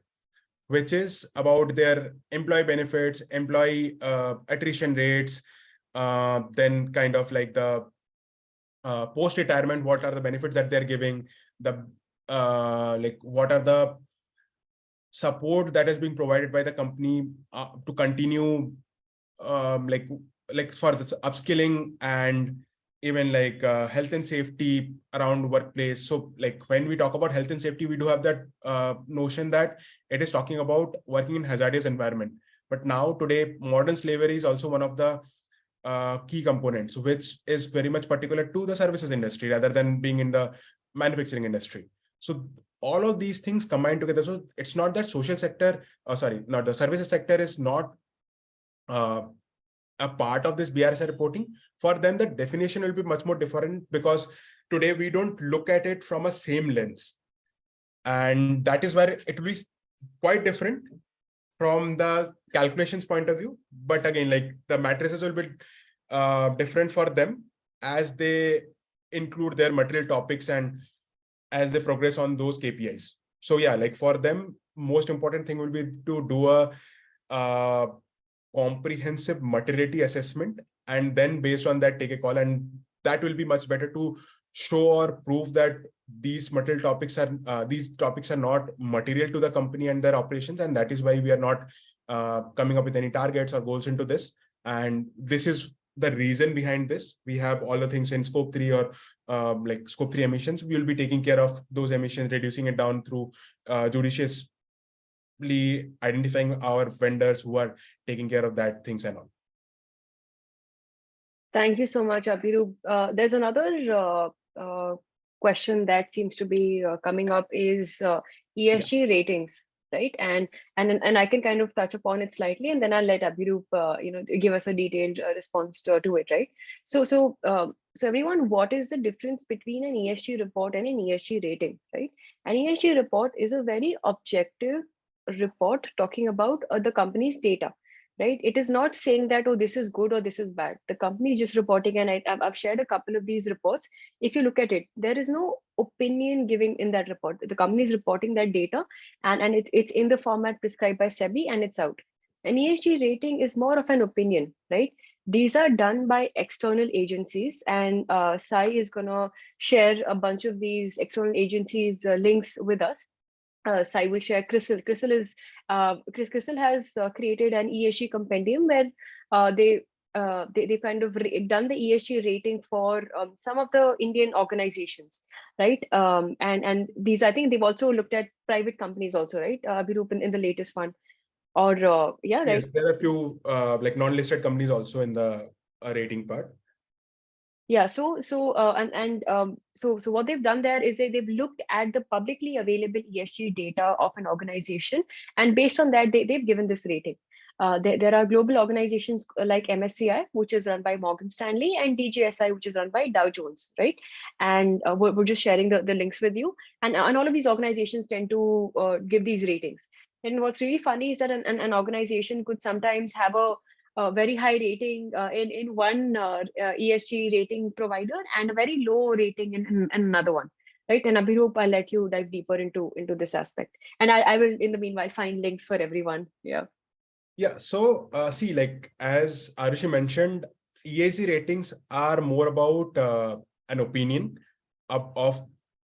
[SPEAKER 3] which is about their employee benefits, employee attrition rates, then kind of the post-retirement, what are the benefits that they're giving, the what are the support that is being provided by the company to continue for this upskilling, and even health and safety around workplace. So when we talk about health and safety, we do have that notion that it is talking about working in hazardous environment. But now today, modern slavery is also one of the key components, which is very much particular to the services industry rather than being in the manufacturing industry. So all of these things combined together. So it's not that social sector, not the services sector is not a part of this BRSR reporting. For them, the definition will be much more different, because today we don't look at it from a same lens. And that is where it will be quite different from the calculations point of view. But again, the matrices will be different for them as they include their material topics and as they progress on those KPIs. So yeah, for them, most important thing will be to do a comprehensive materiality assessment, and then based on that take a call, and that will be much better to show or prove that these material topics are not material to the company and their operations, and that is why we are not coming up with any targets or goals into this. And this is the reason behind this. We have all the things in scope 3 or scope 3 emissions. We will be taking care of those emissions, reducing it down through judiciously identifying our vendors who are taking care of that things and all.
[SPEAKER 1] Thank you so much, Abhirup. There's another question that seems to be coming up is ESG ratings, right? And I can kind of touch upon it slightly, and then I'll let Abhirup, give us a detailed response to it, right? So everyone, what is the difference between an ESG report and an ESG rating, right? An ESG report is a very objective report talking about the company's data, right? It is not saying that, oh, this is good or this is bad. The company is just reporting, and I've shared a couple of these reports. If you look at it, there is no opinion giving in that report. The company is reporting that data, and it's in the format prescribed by SEBI, and it's out. An ESG rating is more of an opinion, right? These are done by external agencies, and Sai is gonna share a bunch of these external agencies links with us. Sai will share. Crystal has created an ESG compendium where they kind of done the ESG rating for some of the Indian organizations, right? And these, I think they've also looked at private companies also, right? Abhirup, in the latest one, or yeah, right?
[SPEAKER 3] Yes, there are a few like non-listed companies also in the rating part.
[SPEAKER 1] Yeah, so what they've done there is they've looked at the publicly available ESG data of an organization, and based on that, they've given this rating. There are global organizations like MSCI, which is run by Morgan Stanley, and DJSI, which is run by Dow Jones, right? And we're just sharing the links with you. And all of these organizations tend to give these ratings. And what's really funny is that an organization could sometimes have a very high rating in one ESG rating provider and a very low rating in another one, right? And Abhirup, I'll let you dive deeper into this aspect, and I will in the meanwhile find links for everyone. Yeah.
[SPEAKER 3] Yeah. So see, like as Arushi mentioned, ESG ratings are more about an opinion of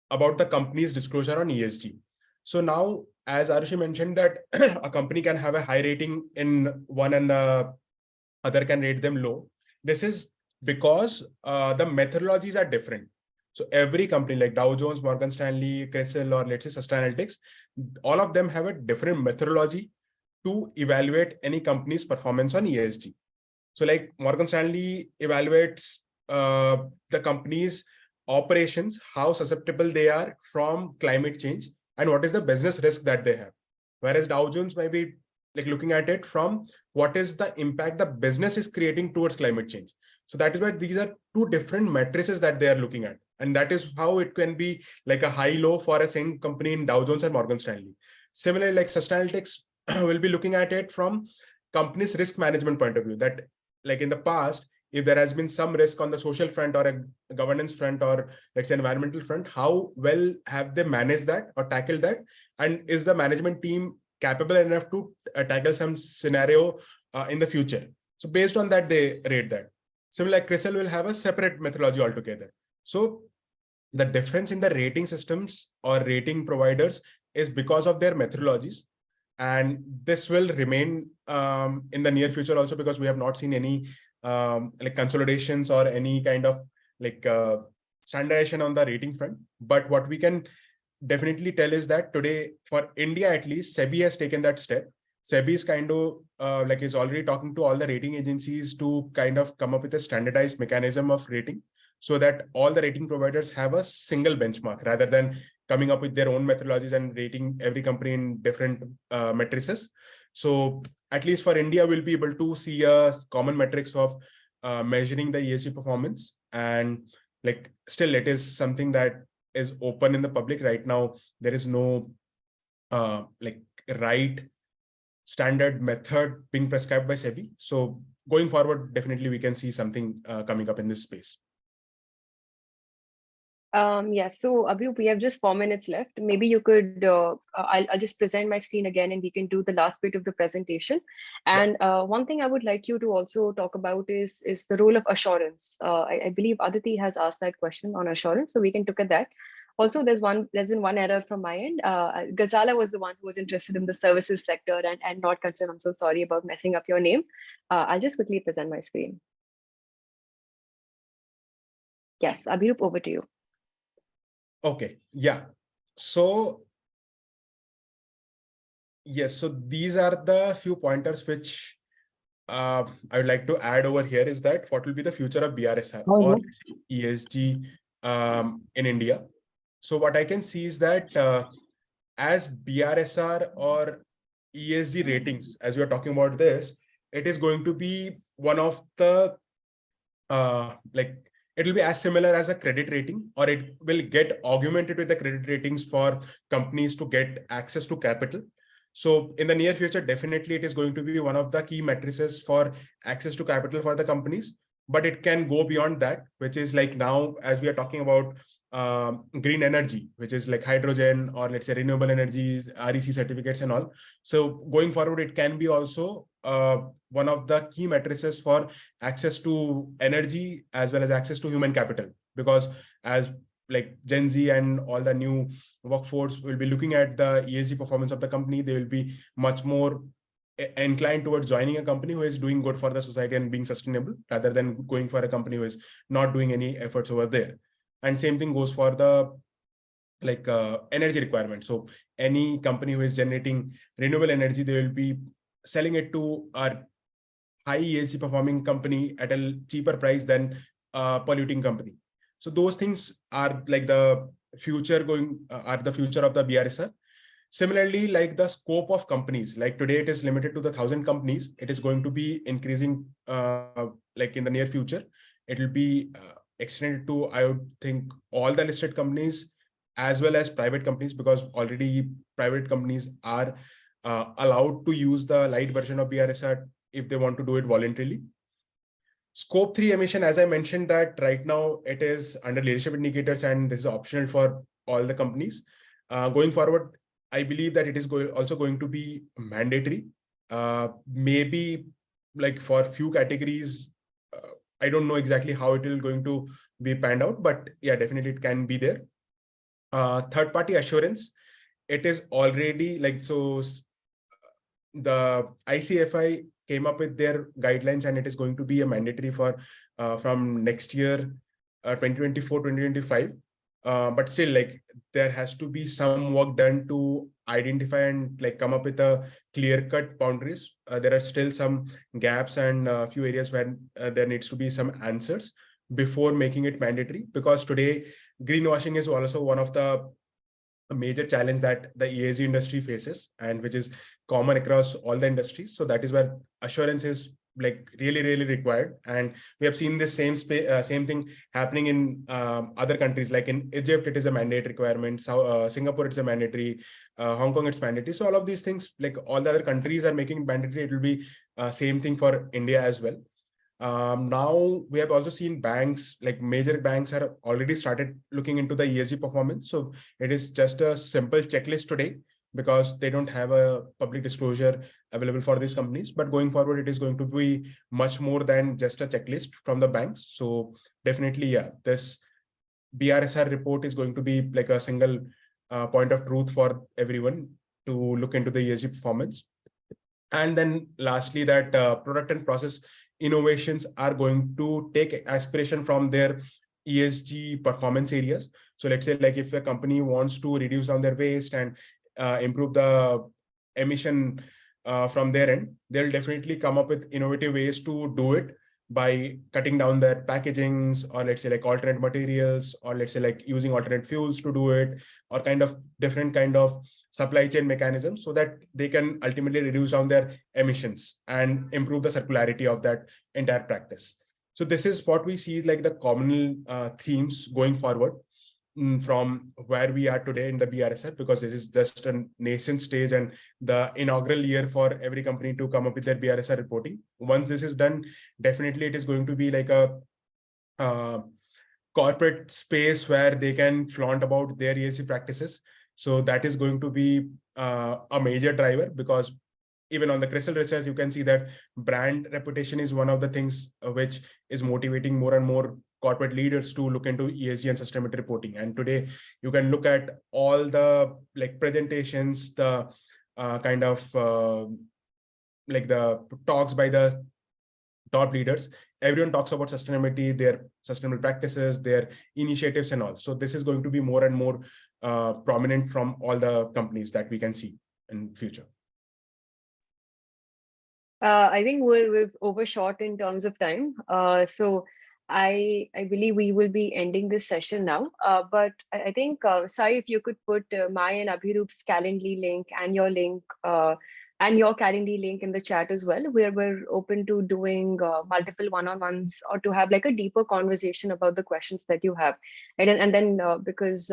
[SPEAKER 3] about the company's disclosure on ESG. So now, as Arushi mentioned, that a company can have a high rating in one and the other can rate them low. This is because the methodologies are different. So every company like Dow Jones, Morgan Stanley, CRISIL, or let's say Sustainalytics, all of them have a different methodology to evaluate any company's performance on ESG. So like Morgan Stanley evaluates the company's operations, how susceptible they are from climate change, and what is the business risk that they have. Whereas Dow Jones might be like looking at it from what is the impact the business is creating towards climate change. So that is why these are two different matrices that they are looking at. And that is how it can be like a high low for a same company in Dow Jones and Morgan Stanley. Similarly, like Sustainalytics will be looking at it from company's risk management point of view, that like in the past, if there has been some risk on the social front or a governance front or let's say environmental front, how well have they managed that or tackled that? And is the management team capable enough to tackle some scenario in the future? So based on that, they rate that. Similar, like CRISIL will have a separate methodology altogether. So the difference in the rating systems or rating providers is because of their methodologies. And this will remain in the near future also, because we have not seen any like consolidations or any kind of like standardization on the rating front. But what we can definitely tell is that today, for India at least, SEBI has taken that step. SEBI is kind of like is already talking to all the rating agencies to kind of come up with a standardized mechanism of rating, so that all the rating providers have a single benchmark rather than coming up with their own methodologies and rating every company in different matrices. So at least for India, we'll be able to see a common metrics of measuring the ESG performance. And like still, it is something that is open in the public right now. There is no like right standard method being prescribed by SEBI. So going forward, definitely we can see something coming up in this space.
[SPEAKER 1] Yes, so Abhirup, we have just 4 minutes left. Maybe you could, I'll just present my screen again and we can do the last bit of the presentation. And one thing I would like you to also talk about is the role of assurance. I believe Aditi has asked that question on assurance, so we can look at that. Also, there's been one error from my end. Ghazala was the one who was interested in the services sector and not concerned. I'm so sorry about messing up your name. I'll just quickly present my screen. Yes, Abhirup, over to you.
[SPEAKER 3] Okay, yeah. So yes, so these are the few pointers which I would like to add over here, is that what will be the future of BRSR or ESG in India. So what I can see is that as BRSR or ESG ratings, as we are talking about this, it is going to be one of the like it will be as similar as a credit rating, or it will get augmented with the credit ratings for companies to get access to capital. So in the near future, definitely it is going to be one of the key matrices for access to capital for the companies. But it can go beyond that, which is like now, as we are talking about green energy, which is like hydrogen or let's say renewable energies, REC certificates and all. So going forward, it can be also one of the key matrices for access to energy as well as access to human capital. Because as like Gen Z and all the new workforce will be looking at the ESG performance of the company. They will be much more inclined towards joining a company who is doing good for the society and being sustainable, rather than going for a company who is not doing any efforts over there. And same thing goes for the energy requirement. So any company who is generating renewable energy, they will be selling it to our high ESG performing company at a cheaper price than a polluting company. So those things are like the future are the future of the BRSR. Similarly, like the scope of companies, like today it is limited to the 1,000 companies. It is going to be increasing like in the near future. It will be extended to, I would think, all the listed companies as well as private companies, because already private companies are allowed to use the light version of BRSR if they want to do it voluntarily. Scope 3 emission, as I mentioned, that right now it is under leadership indicators and this is optional for all the companies. Going forward, I believe that it is also going to be mandatory. Maybe like for few categories, I don't know exactly how it will going to be panned out, but yeah, definitely it can be there. Third-party assurance, it is already like, so the ICFI came up with their guidelines and it is going to be a mandatory for from next year, 2024, 2025. But still, like, there has to be some work done to identify and like come up with a clear-cut boundaries. There are still some gaps and a few areas where there needs to be some answers before making it mandatory, because today greenwashing is also one of the major challenge that the ESG industry faces, and which is common across all the industries. So that is where assurance is like really, really required. And we have seen this same thing happening in other countries. Like in Egypt, it is a mandate requirement. Singapore, it's a mandatory. Hong Kong, it's mandatory. So all of these things, like all the other countries are making it mandatory. It will be same thing for India as well. Now we have also seen banks, like major banks are already started looking into the ESG performance. So it is just a simple checklist today because they don't have a public disclosure available for these companies. But going forward, it is going to be much more than just a checklist from the banks. So definitely, yeah, this BRSR report is going to be like a single point of truth for everyone to look into the ESG performance. And then lastly, that product and process innovations are going to take aspiration from their ESG performance areas. So let's say, like, if a company wants to reduce down their waste and improve the emission from their end, they'll definitely come up with innovative ways to do it by cutting down their packagings, or let's say like alternate materials, or let's say like using alternate fuels to do it, or kind of different kind of supply chain mechanisms, so that they can ultimately reduce down their emissions and improve the circularity of that entire practice. So this is what we see like the common themes going forward from where we are today in the BRSR, because this is just a nascent stage and the inaugural year for every company to come up with their BRSR reporting. Once this is done, definitely it is going to be like a corporate space where they can flaunt about their ESG practices. So that is going to be a major driver, because even on the CRISIL research, you can see that brand reputation is one of the things which is motivating more and more corporate leaders to look into ESG and sustainability reporting. And today you can look at all the like presentations, the kind of like the talks by the top leaders. Everyone talks about sustainability, their sustainable practices, their initiatives and all. So this is going to be more and more prominent from all the companies that we can see in future.
[SPEAKER 1] I think we've overshot in terms of time. So I believe we will be ending this session now. But I think, Sai, if you could put my and Abhiroop's Calendly link and your link and your Calendly link in the chat as well, where we're open to doing multiple one-on-ones or to have like a deeper conversation about the questions that you have. And then because,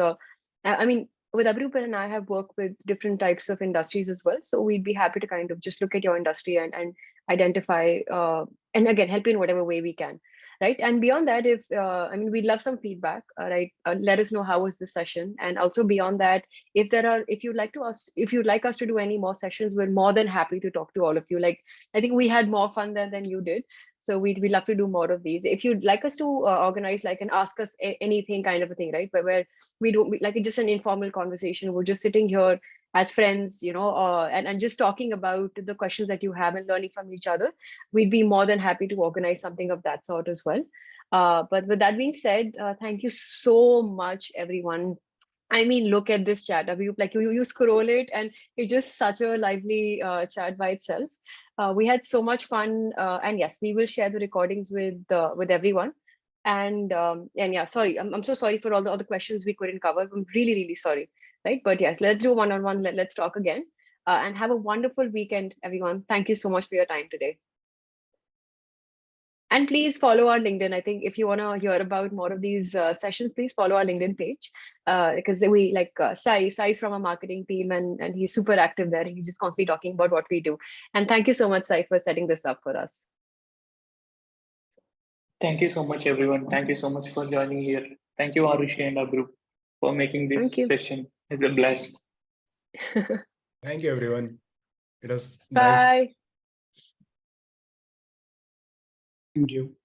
[SPEAKER 1] I mean, with Abhiroop and I have worked with different types of industries as well. So we'd be happy to kind of just look at your industry and identify, and again, help in whatever way we can. Right. And beyond that, if I mean, we'd love some feedback, right? Let us know how was the session. And also beyond that, if you'd like us to do any more sessions, we're more than happy to talk to all of you. Like, I think we had more fun than you did. So we'd love to do more of these. If you'd like us to organize like an ask us anything kind of a thing, right? Where we don't like it's just an informal conversation. We're just sitting here as friends, and just talking about the questions that you have and learning from each other. We'd be more than happy to organize something of that sort as well. But with that being said, thank you so much, everyone. I mean, look at this chat. You scroll it, and it's just such a lively chat by itself. We had so much fun, and yes, we will share the recordings with everyone. And yeah, sorry, I'm so sorry for all the questions we couldn't cover. I'm really sorry, right? But yes, let's do one-on-one. Let's talk again, and have a wonderful weekend, everyone. Thank you so much for your time today. And please follow our LinkedIn. I think if you want to hear about more of these sessions, please follow our LinkedIn page, because we like Sai's from our marketing team, and he's super active there. He's just constantly talking about what we do. And thank you so much, Sai, for setting this up for us.
[SPEAKER 2] Thank you so much, everyone. Thank you so much for joining here. Thank you, Arushi and our group, for making this session a blast.
[SPEAKER 3] Thank you, everyone. It was
[SPEAKER 1] Bye.
[SPEAKER 3] nice.
[SPEAKER 2] Thank you.